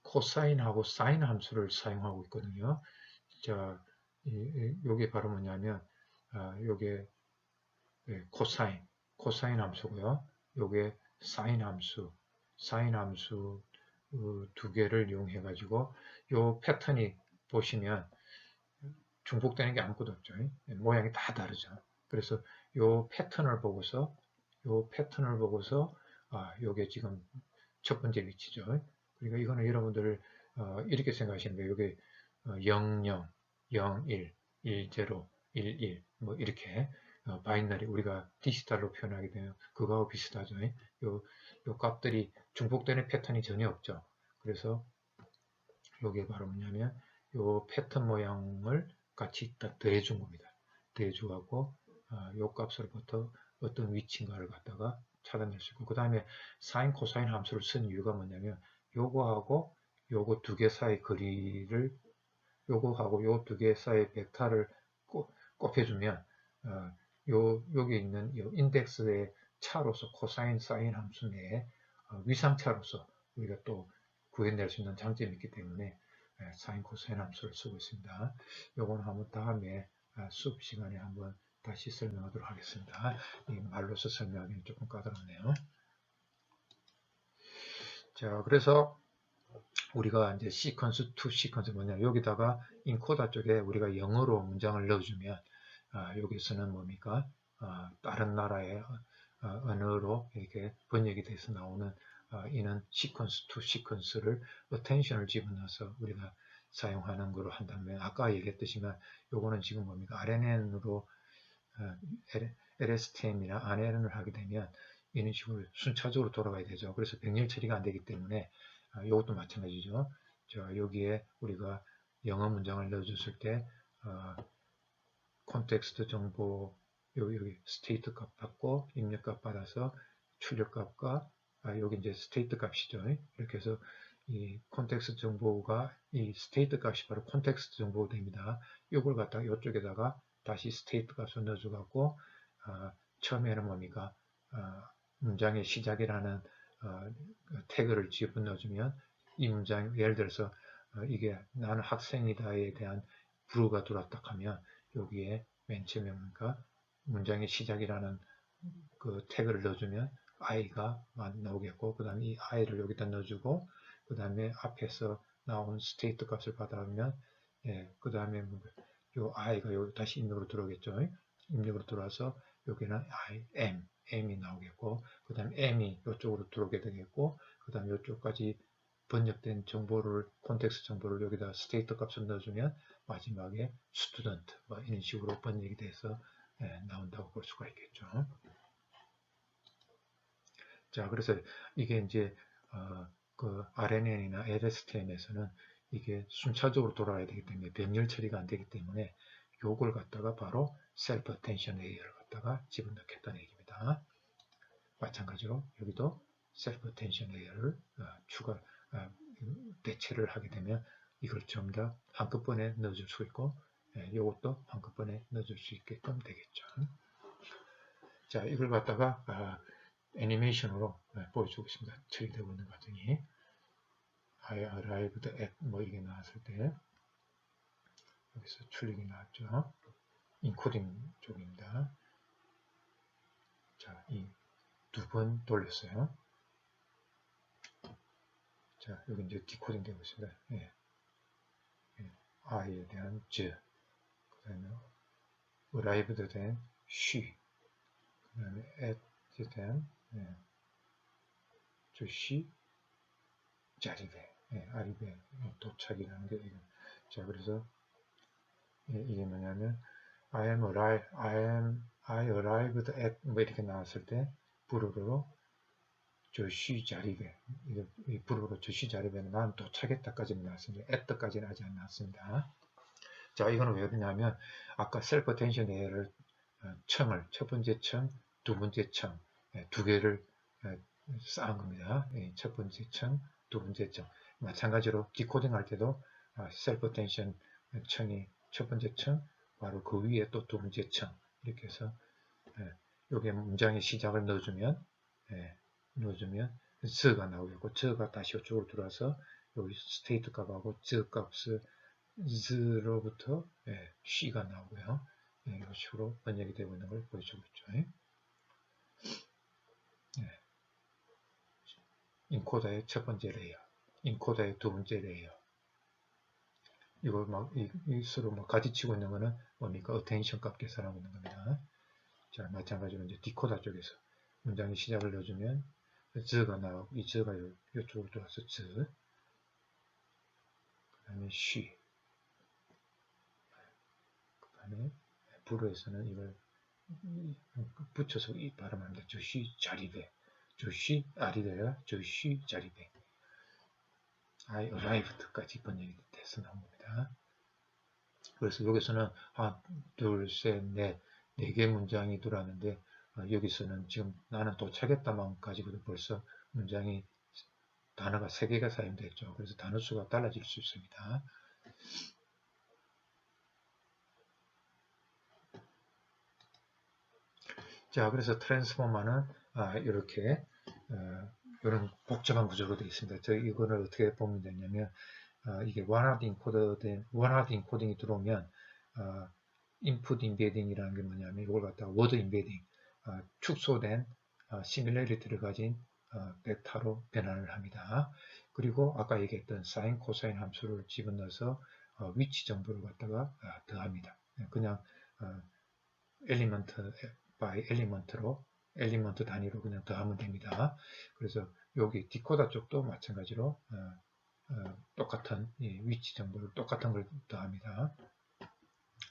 코사인하고 사인 함수를 사용하고 있거든요. 자, 요게 바로 뭐냐면, 요게 코사인 함수고요. 요게 사인 함수 두 개를 이용해 가지고 요 패턴이 보시면 중복되는 게 아무것도 없죠. 모양이 다 다르죠. 그래서 요 패턴을 보고서 요게 지금 첫 번째 위치죠. 그러니까 이거는 여러분들 이렇게 생각하시는 거예요. 요게 00, 01, 10, 11, 뭐 이렇게 바이너리 우리가 디지털로 표현하게 되면 그거하고 비슷하죠. 요 값들이 중복되는 패턴이 전혀 없죠. 그래서 요게 바로 뭐냐면 요 패턴 모양을 같이 딱 더해준 겁니다. 더해주고 요 값으로부터 어떤 위치인가를 갖다가 찾아낼 수 있고 그 다음에 사인 코사인 함수를 쓴 이유가 뭐냐면 요거하고 요거 두 개 사이 거리를 요거하고 요 두 개 사이 벡터를 곱해주면 여기 있는 요 인덱스의 차로서 코사인 사인 함수 내에 위상차로서 우리가 또 구해낼 수 있는 장점이 있기 때문에 사인 코사인 함수를 쓰고 있습니다. 요거는 한번 다음에 수업 시간에 한번 다시 설명하도록 하겠습니다. 말로서 설명하기는 조금 까다롭네요. 자, 그래서 우리가 이제 시퀀스 투 시퀀스 뭐냐 여기다가 인코더 쪽에 우리가 영어로 문장을 넣어주면 여기서는 뭡니까 다른 나라의 언어로 이렇게 번역이 돼서 나오는 이는 시퀀스 투 시퀀스를 attention을 집어넣어서 우리가 사용하는 거로 한다면 아까 얘기했듯이만 요거는 지금 뭡니까 RNN으로 LSTM이나 RNN을 하게 되면 이런 식으로 순차적으로 돌아가야 되죠. 그래서 병렬 처리가 안 되기 때문에 이것도 마찬가지죠. 자, 여기에 우리가 영어 문장을 넣어줬을 때 콘텍스트 정보 여기 스테이트 값 받고 입력 값 받아서 출력 값과 여기 이제 스테이트 값이죠. 이렇게 해서 이 콘텍스트 정보가 이 스테이트 값이 바로 콘텍스트 정보가 됩니다. 이걸 갖다가 이쪽에다가 다시 스테이트 값을 넣어줘 갖고 처음에는 뭡니까 문장의 시작이라는 태그를 집어넣어주면 이 문장 예를 들어서 이게 나는 학생이다에 대한 부르가 들어왔다 하면 여기에 맨 처음에 뭡니까 문장의 시작이라는 그 태그를 넣어주면 i가 나오겠고 그 다음에 이 i를 여기다 넣어주고 그 다음에 앞에서 나온 스테이트 값을 받아오면 그 다음에 요 i가 여기 다시 입력으로 들어오겠죠. 입력으로 들어와서 여기는 m이 나오겠고 그 다음에 m이 이쪽으로 들어오게 되겠고 그 다음에 이쪽까지 번역된 정보를 콘텍스트 정보를 여기다 스테이트 값을 넣어주면 마지막에 student 뭐 이런 식으로 번역이 돼서 나온다고 볼 수가 있겠죠. 자, 그래서 이게 이제 그 RNN이나 LSTM에서는 이게 순차적으로 돌아가야 되기 때문에 병렬 처리가 안 되기 때문에 요걸 갖다가 바로 self attention layer를 갖다가 집어넣겠다는 얘기입니다. 마찬가지로 여기도 self attention layer를 대체를 하게 되면 이걸 좀 더 한꺼번에 넣어줄 수 있고 이것도 한꺼번에 넣어줄 수 있게끔 되겠죠. 자, 이걸 갖다가 애니메이션으로 보여주고 있습니다. 처리되고 있는 과정이 I arrived at 뭐 이게 나왔을 때 여기서 출력이 나왔죠. 인코딩 쪽입니다. 자, 이 두 번 돌렸어요. 자, 여기 이제 디코딩 되고 있습니다. I에 대한 j, 그 다음에 arrived 된 she, 그 다음에 at에 대한 저 she, 자리배, 아리배, 도착이라는 게 이거. 자, 그래서 이게 뭐냐면 I arrived at 뭐 이렇게 나왔을 때 불어로 저시 자리배 이 불어로 저시 자리배는 난 도착했다까지는 나왔습니다. at까지는 아직 안 나왔습니다. 자, 이거는 왜 그러냐면 아까 self attention layer를 청을 첫 번째 청, 두 번째 청 두 개를 쌓은 겁니다. 첫 번째 청, 두 번째 청 마찬가지로 디코딩 할 때도 self attention 청이 첫 번째 청 바로 그 위에 또 두 번째 청 이렇게 해서 여기에 문장의 시작을 넣어주면, 예, 넣어주면 z가 나오고, z가 다시 이쪽으로 들어와서 여기 스테이트 값하고 z 값을 z로부터 예, she가 나오고요. 예, 이런 식으로 번역이 되고 있는 걸 보여주고 있죠. 예. 인코더의 첫 번째 레이어, 인코더의 두 번째 레이어. 이걸 막, 서로 막 가지치고 있는 거는 뭡니까? 어텐션 값 계산하고 있는 겁니다. 자, 마찬가지로 이제 디코더 쪽에서 문장의 시작을 넣어주면, z가 나오고, 이 z가 이쪽으로 들어와서 z, 그 다음에 she, 그 다음에 불어에서는 이걸 붙여서 이 발음합니다. 조시 자리배, 조시 아리베야, 조시 자리배. I arrived까지 번역이 돼서 나온 겁니다. 그래서 여기서는 하나, 둘, 셋, 넷, 네 개 문장이 들어왔는데 여기서는 지금 나는 도착했다만 가지고도 벌써 문장이 단어가 3개가 사용됐죠. 그래서 단어 수가 달라질 수 있습니다. 자, 그래서 트랜스포머는 이렇게 이런 복잡한 구조로 되어 있습니다. 이거를 어떻게 보면 되냐면 이게 원하드 인코딩이 들어오면 인풋 인베딩이라는 게 뭐냐면 이걸 갖다가 워드 인베딩, 축소된 시뮬레리티를 가진 벡터로 변환을 합니다. 그리고 아까 얘기했던 사인, 코사인 함수를 집어넣어서 위치 정보를 갖다가 더합니다. 그냥 엘리먼트 by 엘리먼트로 엘리먼트 단위로 그냥 더하면 됩니다. 그래서 여기 디코더 쪽도 마찬가지로 똑같은 위치 정보를 똑같은 걸 더합니다.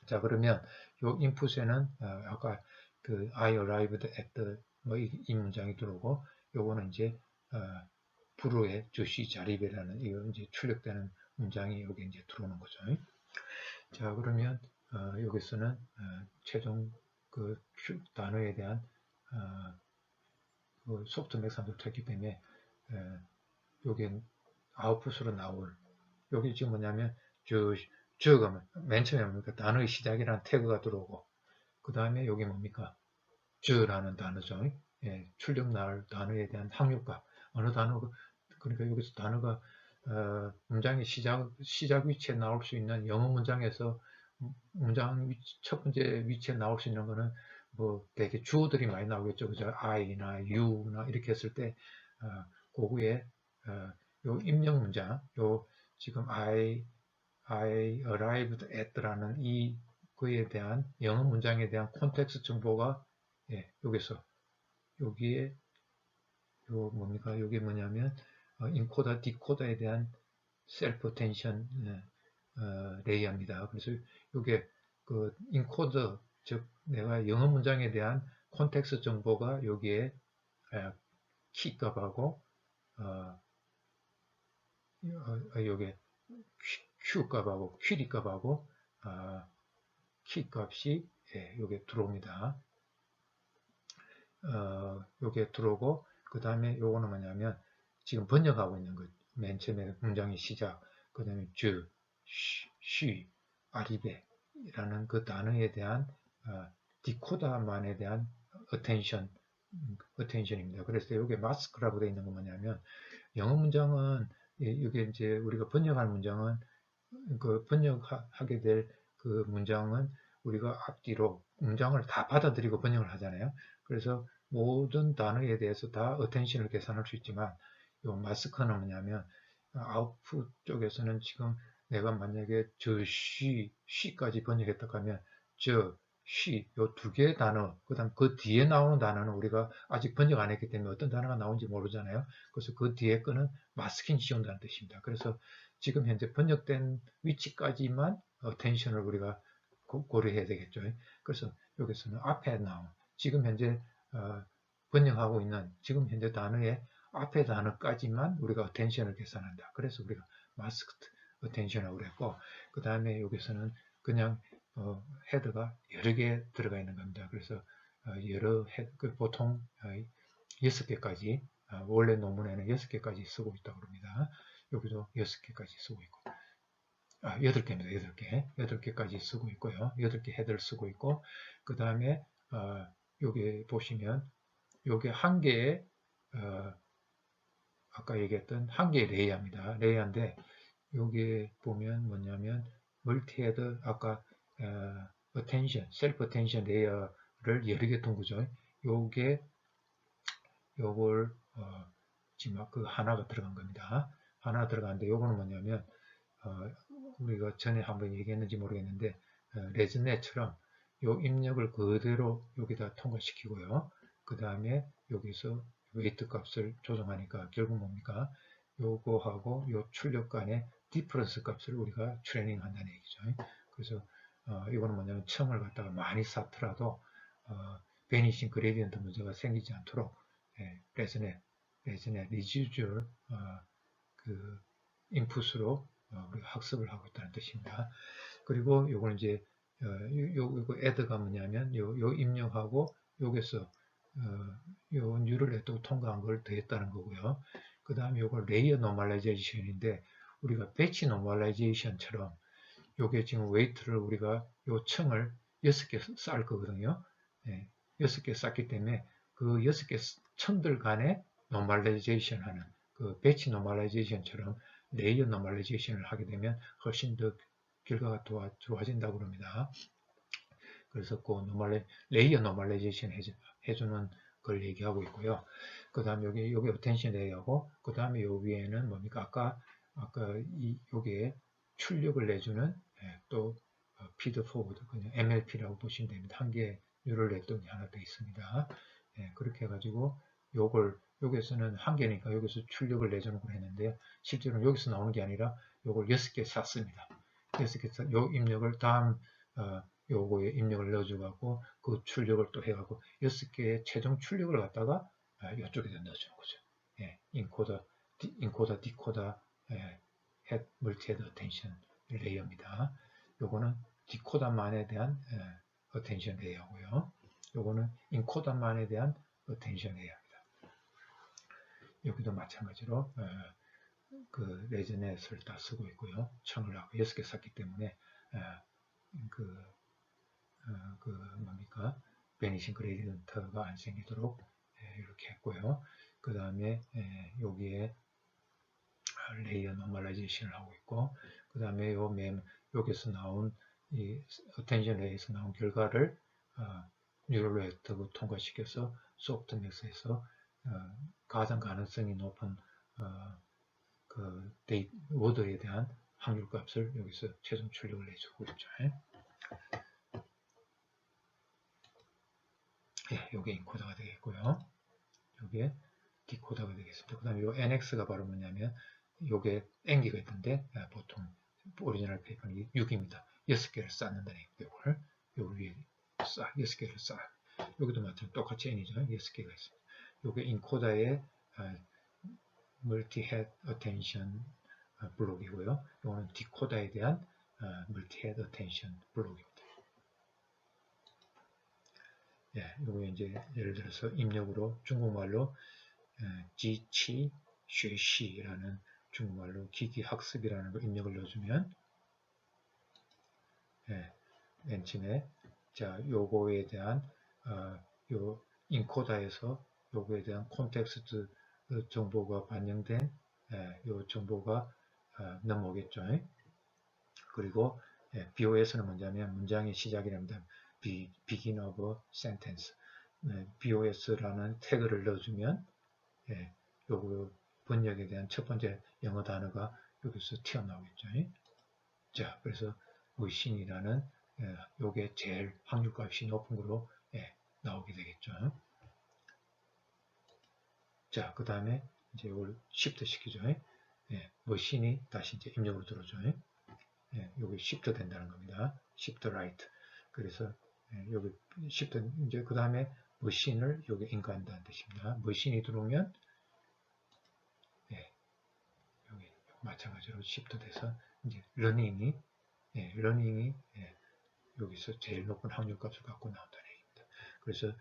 자, 그러면 요 인풋에는 아까 그 I arrived at the 이 문장이 들어오고 요거는 이제 부르의 조시 자리배라는 이거 이제 출력되는 문장이 여기 이제 들어오는 거죠. 자, 그러면 여기서는 최종 그 단어에 대한 그 소프트 맥상도 됐기 때문에 여기 아웃풋으로 나올 여기 지금 뭐냐면 저가 맨 처음에 뭡니까? 단어의 시작이라는 태그가 들어오고 그 다음에 여기 뭡니까? 저라는 단어죠. 예, 출력 나올 단어에 대한 확률값 어느 단어가 그러니까 여기서 단어가 문장의 시작 위치에 나올 수 있는 영어 문장에서 문장 첫 번째 위치에 나올 수 있는 거는 뭐 되게 주어들이 많이 나오겠죠. 그죠? I나 U나 이렇게 했을 때 그거에 요 입력 문장, 요 지금 I arrived at라는 이 그에 대한 영어 문장에 대한 콘텍스트 정보가 여기서 여기에 요 뭡니까? 여기 뭐냐면 인코더, 디코더에 대한 셀프 어텐션 레이어입니다. 그래서 이게 그 인코더 즉 내가 영어 문장에 대한 콘텍스트 정보가 여기에 키 값하고 여기 q 값하고 q 값하고 키 값이 여기에 들어옵니다. 여기에 들어오고 그 다음에 요거는 뭐냐면 지금 번역하고 있는 것 맨 처음에 문장의 시작 그 다음에 주, 쉬, 아리베라는 그 단어에 대한 디코더만에 대한 어텐션입니다. 그래서 여기 마스크라고 되어 있는 건 뭐냐면 영어 문장은 이게 이제 우리가 번역할 문장은 그 번역하게 될 그 문장은 우리가 앞뒤로 문장을 다 받아들이고 번역을 하잖아요. 그래서 모든 단어에 대해서 다 어텐션을 계산할 수 있지만 요 마스크는 뭐냐면 아웃풋 쪽에서는 지금 내가 만약에 쉬까지 번역했다고 하면 쉬, 요 두 개의 단어, 그 다음 그 뒤에 나오는 단어는 우리가 아직 번역 안 했기 때문에 어떤 단어가 나오는지 모르잖아요. 그래서 그 뒤에 거는 마스킹 씌운다는 뜻입니다. 그래서 지금 현재 번역된 위치까지만 텐션을 우리가 고려해야 되겠죠. 그래서 여기서는 앞에 나온 지금 현재 번역하고 있는 지금 현재 단어의 앞에 단어까지만 우리가 어텐션을 계산한다. 그래서 우리가 마스크드 어텐션이라고 그랬고 그 다음에 여기서는 그냥 헤드가 여러 개 들어가 있는 겁니다. 그래서 여러 헤드, 보통 6개까지 원래 논문에는 6개까지 쓰고 있다고 합니다. 여기도 6개까지 쓰고 있고 8개입니다. 8개. 8개까지 쓰고 있고요. 8개 헤드를 쓰고 있고 그 다음에 여기 보시면 요게 한 개의 아까 얘기했던 한 개의 레이어입니다. 레이어인데 여기 보면 뭐냐면 멀티헤드 아까 attention, self attention 레이어를 여러 개 둔 거죠. 요게 요걸 지금 그 하나가 들어간 겁니다. 하나 들어가는데 요거는 뭐냐면 우리가 전에 한번 얘기했는지 모르겠는데 레즈넷처럼 요 입력을 그대로 여기다 통과시키고요. 그 다음에 여기서 웨이트 값을 조정하니까 결국 뭡니까? 요거하고 요 출력 간의 디퍼런스 값을 우리가 트레이닝 한다는 얘기죠. 그래서 이거는 뭐냐면 층을 갖다가 많이 쌓더라도 베니싱 그레디언트 문제가 생기지 않도록 레즈넷, 리지주얼 그 인풋으로 우리가 학습을 하고 있다는 뜻입니다. 그리고 요거는 이제 요거 애드가 뭐냐면 요 입력하고 여기서 요 뉴럴 네트워크 통과한 걸 더했다는 거고요. 그 다음에 요거 레이어 노멀라이제이션인데 우리가 배치 노멀라이제이션처럼 요게 지금 웨이트를 우리가 요 층을 6개 쌓을 거거든요. 6개 쌓기 때문에 그 6개 층들 간의 노멀라이제이션 하는 그 배치 노멀라이제이션처럼 레이어 노멀라이제이션을 하게 되면 훨씬 더 결과가 좋아진다고 합니다. 그래서 그 레이어 노멀라이제이션 해주는 걸 얘기하고 있고요. 그 다음 여기 어텐션 레이어고, 그 다음에 요 위에는 뭡니까? 아까 요게 출력을 내주는 또 피드 포워드, 그냥 MLP라고 보시면 됩니다. 한 개의 뉴럴 네트워크가 하나 더 있습니다. 그렇게 해가지고 여기서는 한 개니까 여기서 출력을 내주는 걸 했는데요. 실제로는 여기서 나오는 게 아니라 요걸 6개 샀습니다. 6개 요 입력을 다음 요거에 입력을 넣어주고 그 출력을 또 해가고 6개의 최종 출력을 갖다가 이쪽에다 넣어주는 거죠. 인코더, 디코더, 멀티헤드 어텐션 레이어입니다. 요거는 디코더만에 대한 어텐션 레이어고요. 요거는 인코더만에 대한 어텐션 레이어입니다. 여기도 마찬가지로 그 레즈넷을 다 쓰고 있고요. 층을 하고 6개 샀기 때문에 뭡니까? 베니싱 그레디언트가 안 생기도록 이렇게 했고요. 그 다음에 여기에 레이어 노멀라이제이션을 하고 있고, 그 다음에 여기서 나온 이 어텐션 레이에서 나온 결과를 뉴럴 네트워크 통과시켜서 소프트맥스에서 가장 가능성이 높은 그 워드에 대한 확률값을 여기서 최종 출력을 해주고 있죠. 요게 인코더가 되겠고요. 요게 디코더가 되겠습니다. 그 다음에 요 NX가 바로 뭐냐면 요게 N기가 있던데 보통 오리지널 페이퍼는 6입니다. 6개를 쌓는다는 요걸 요 위에 6개를 쌓아. 여기도 마찬가지로 똑같이 N이죠. 6개가 있습니다. 요게 인코더의 멀티헤드 어텐션 블록이고요. 요거는 디코더에 대한 멀티헤드 어텐션 블록입니다. 요거 이제 예를 들어서 입력으로 중국말로 지치 쉐시라는 중국말로 기기 학습이라는 거 입력을 넣어주면 맨 처음에 자 요거에 대한 요 인코더에서 요거에 대한 콘텍스트 정보가 반영된 요 정보가 넘어오겠죠. 그리고 BOS는 뭐냐면 문장의 시작이랍니다. begin of a sentence. BOS라는 태그를 넣어주면 요거 번역에 대한 첫 번째 영어 단어가 여기서 튀어나오겠죠. 자, 그래서 머신이라는 요게 제일 확률값이 높은 거로 나오게 되겠죠. 자, 그 다음에 이제 이걸 시프트 시키죠. 머신이 다시 이제 입력으로 들어오죠. 여기 시프트 된다는 겁니다. 시프트 라이트. 그래서 여기 시프트 이제 그 다음에 머신을 여기 인가한다는 뜻입니다. 머신이 들어오면 여기 마찬가지로 시프트 돼서 이제 러닝이 여기서 제일 높은 확률값을 갖고 나온다는 얘기입니다. 그래서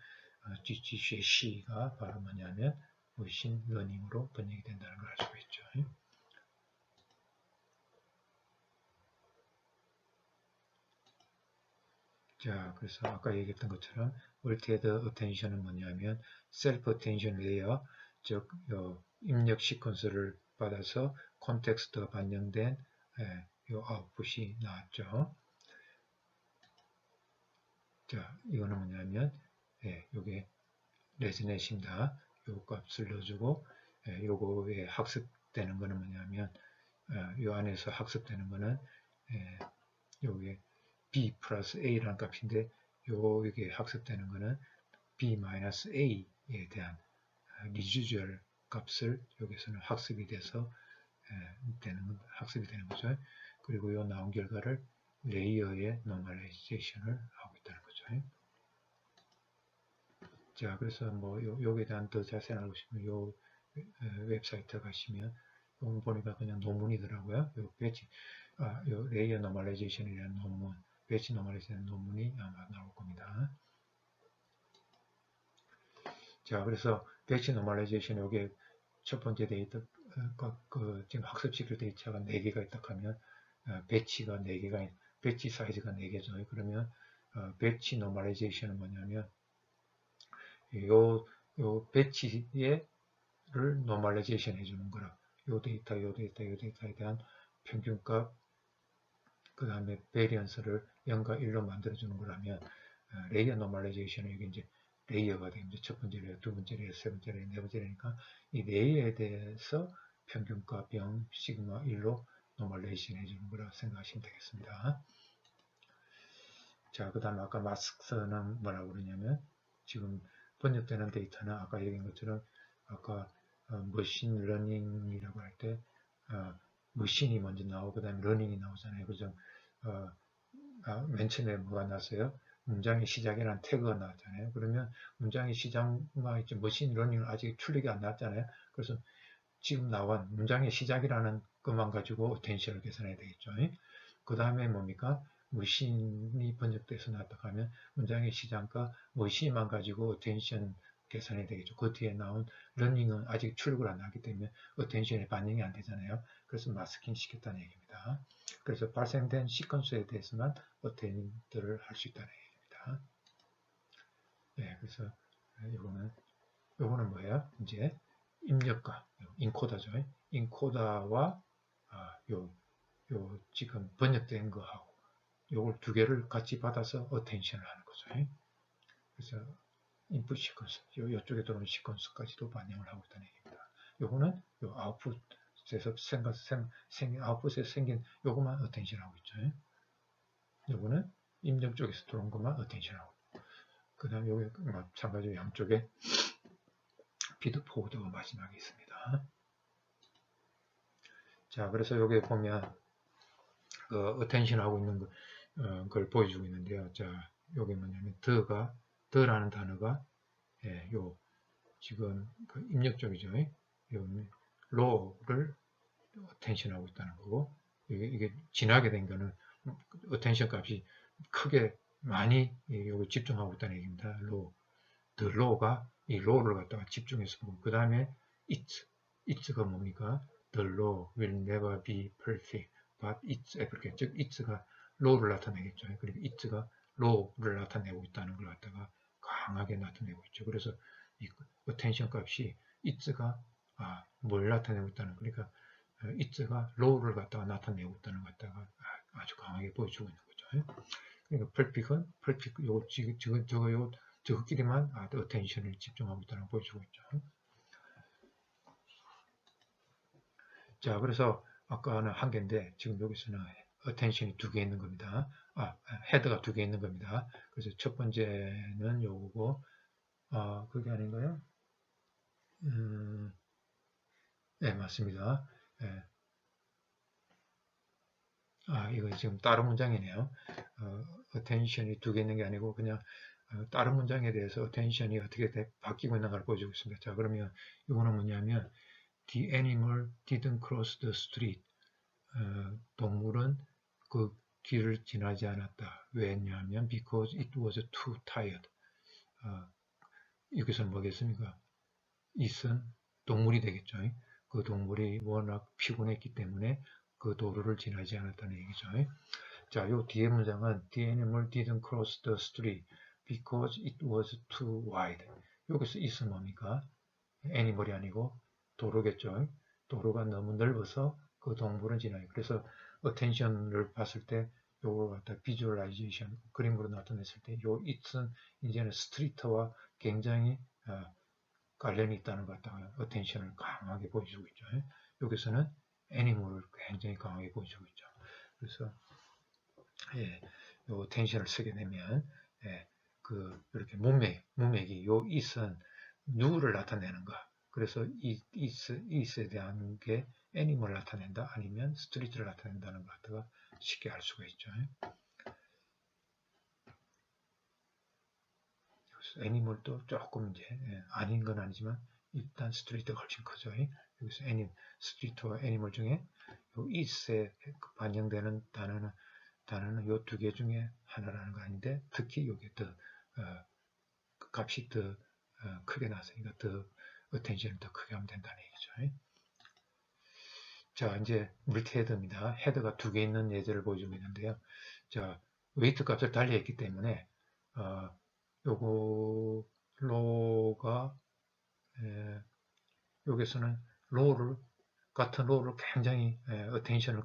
GCC가 바로 뭐냐면 머신 러닝으로 번역이 된다는 걸 알 수가 있죠. 자, 그래서 아까 얘기했던 것처럼 멀티헤드 어텐션은 뭐냐면 셀프 어텐션 레이어, 즉 입력 시퀀스를 받아서 콘텍스트가 반영된 요 아웃풋이 나왔죠. 자, 이거는 뭐냐면 요게 레즈넷입니다. 요 값을 넣어주고 요거에 학습되는 거는 뭐냐면 요 안에서 학습되는 거는 요게 b 플러스 a라는 값인데 요게 학습되는 거는 b-a에 대한 리주얼 값을 여기서는 학습이 돼서 학습이 되는 거죠. 그리고 요 나온 결과를 레이어의 노멀라이제이션을 하고 있다는 거죠. 자, 그래서 뭐 요에 대한 더 자세히 알고 싶으면 요 웹사이트 가시면 보니까 그냥 논문이더라고요. 요 배치, 요 레이어 노멀라이제이션이라는 논문, 배치 노멀라이제이션 논문이 아마 나올 겁니다. 자, 그래서 배치 노멀라이제이션 요게 첫 번째 데이터, 지금 학습시킬 데이터가 4개가 있다 하면 배치가 4개가, 배치 사이즈가 4개죠. 그러면 배치 노멀라이제이션은 뭐냐면 요 배치를 노멀라이제이션 해주는 거라. 요 데이터에 대한 평균값, 그 다음에 베리언스를 0과 1로 만들어주는 거라면 레이어 노멀라이제이션은 이게 이제 레이어가 됩니다. 첫 번째 레이어, 두 번째 레이어, 세 번째 레이어, 네 번째 레이어니까 이 레이어에 대해서 평균값 0, 시그마 1로 노멀레이션 해주는 거라 생각하시면 되겠습니다. 자, 그 다음에 아까 마스크는 뭐라고 그러냐면 지금 번역되는 데이터는 아까 얘기한 것처럼 아까 머신 러닝이라고 할 때 머신이 먼저 나오고 그 다음에 러닝이 나오잖아요. 그죠? 맨 처음에 뭐가 나왔어요? 문장의 시작이라는 태그가 나왔잖아요. 그러면 문장의 시작만 있지 머신 러닝은 아직 출력이 안 나왔잖아요. 그래서 지금 나온 문장의 시작이라는 것만 가지고 어텐션을 계산해야 되겠죠. 그 다음에 뭡니까? 머신이 번역돼서 나왔다 하면 문장의 시작과 머신만 가지고 어텐션 계산해야 되겠죠. 그 뒤에 나온 러닝은 아직 출력을 안 하기 때문에 어텐션에 반영이 안 되잖아요. 그래서 마스킹 시켰다는 얘기입니다. 그래서 발생된 시퀀스에 대해서만 어텐트를 할 수 있다는 얘기입니다. 네, 그래서 요거는 뭐예요? 이제 입력과 인코더죠. 인코더와 요 지금 번역된 거하고 요걸 두 개를 같이 받아서 어텐션을 하는 거죠. 그래서 인풋 시퀀스, 요쪽에 들어오는 시퀀스까지도 반영을 하고 있다는 얘기입니다. 요거는 요 아웃풋에서 아웃풋에서 생긴 요것만 어텐션하고 있죠. 요거는 입력 쪽에서 들어온 것만 어텐션하고. 그 다음 요게 마찬가지로 양쪽에 피드 포워드가 마지막에 있습니다. 자, 그래서 여기 보면 어텐션 하고 있는 걸 보여주고 있는데요. 자, 여기 뭐냐면 더라는 단어가 요 지금 그 입력 쪽이죠. 요 로를 어텐션 하고 있다는 거고 이게 지나게 된 거는 어텐션 값이 크게 많이 요거 집중하고 있다는 얘기입니다. the law가 이 law를 갖다가 집중해서 보고 그 다음에 it가 뭡니까? The law will never be perfect, but it's applicable. 즉 it가 law를 나타내겠죠. 그리고 it가 law를 나타내고 있다는 걸 갖다가 강하게 나타내고 있죠. 그래서 이 attention 값이 it가 뭘 나타내고 있다는 그러니까 it가 law를 갖다가 나타내고 있다는 걸 갖다가 아주 강하게 보여주고 있는 거죠. 그러니까 perfect 요거 지금 저거끼리만 attention을 집중하고 있다는 걸 보여주고 있죠. 자, 그래서 아까는 한 개인데 지금 여기서는 attention이 두 개 있는 겁니다. 헤드가 두 개 있는 겁니다. 그래서 첫 번째는 요거고, 그게 아닌가요? 네, 맞습니다. 네. 이거 지금 다른 문장이네요. attention이 두 개 있는 게 아니고 그냥 다른 문장에 대해서 attention이 어떻게 바뀌고 있는가를 보여주고 있습니다. 자, 그러면 이거는 뭐냐면 the animal didn't cross the street. 동물은 그 길을 지나지 않았다. 왜냐하면 because it was too tired. 여기서는 뭐겠습니까? it은 동물이 되겠죠. 그 동물이 워낙 피곤했기 때문에 그 도로를 지나지 않았다는 얘기죠. 자, 요 뒤에 문장은 The animal didn't cross the street because it was too wide. 여기서 it은 뭡니까? 애니멀이 아니고 도로겠죠. 도로가 너무 넓어서 그 동물은 지나요. 그래서 attention을 봤을 때 요걸 갖다 visualization 그림으로 나타냈을 때 요 it은 이제는 스트리트와 굉장히 관련이 있다는 것 같다가 attention을 강하게 보여주고 있죠. 여기서는 애니멀을 굉장히 강하게 보여주고 있죠. 그래서 예, 요 attention을 쓰게 되면 예, 그 이렇게 문맥이 요 it은 누구를 나타내는가? 그래서 it에 대한 게 애니멀을 나타낸다 아니면 스트리트를 나타낸다는 것 같다가 쉽게 알 수가 있죠. 애니멀도 조금 이제 아닌 건 아니지만 일단 스트리트가 훨씬 크죠. 여기서 스트리트와 애니멀 중에 요 it에 반영되는 단어는 요 두 개 중에 하나라는 거 아닌데 특히 요게 더 값이 더 크게 나왔으니까 더 어텐션을 더 크게 하면 된다는 얘기죠. 자, 이제 물티 헤드입니다. 헤드가 두 개 있는 예제를 보여주고 있는데요. 자, 웨이트 값을 달리했기 때문에 요거 로가 여기서는 같은 로를 굉장히 어텐션을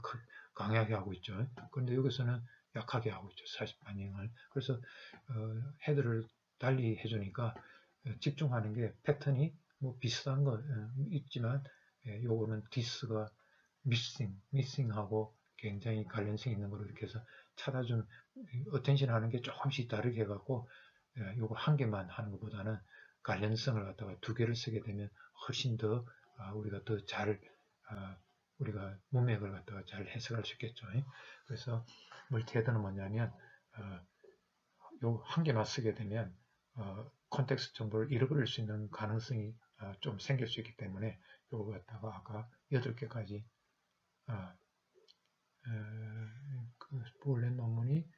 강하게 하고 있죠. 그런데 여기서는 약하게 하고 있죠. 40 반영을. 그래서 헤드를 달리 해주니까 집중하는 게 패턴이 뭐 비슷한 거 있지만 요거는 디스가 missing하고 굉장히 관련성 있는 거로 이렇게 해서 찾아준 어텐션 하는 게 조금씩 다르게 해갖고 요거 한 개만 하는 것보다는 관련성을 갖다가 두 개를 쓰게 되면 훨씬 더 우리가 더 잘 우리가 문맥을 갖다가 잘 해석할 수 있겠죠. 그래서 멀티헤드는 뭐냐면 요 한 개만 쓰게 되면 컨텍스트 정보를 잃어버릴 수 있는 가능성이 좀 생길 수 있기 때문에 요거 갖다가 아까 8개까지 그 볼렌 논문이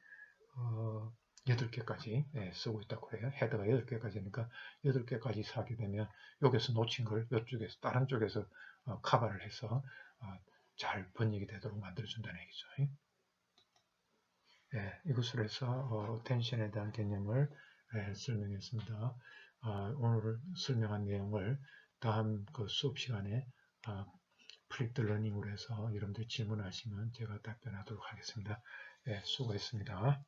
8개까지 쓰고 있다고 해요. 헤드가 8개까지니까 8개까지 사게 되면 여기서 놓친 걸 이쪽에서 다른 쪽에서 커버를 해서 잘 번역이 되도록 만들어준다는 얘기죠. 이것으로 해서 텐션에 대한 개념을 설명했습니다. 오늘 설명한 내용을 다음 그 수업 시간에 프리트 러닝으로 해서 여러분들 질문하시면 제가 답변하도록 하겠습니다. 수고했습니다.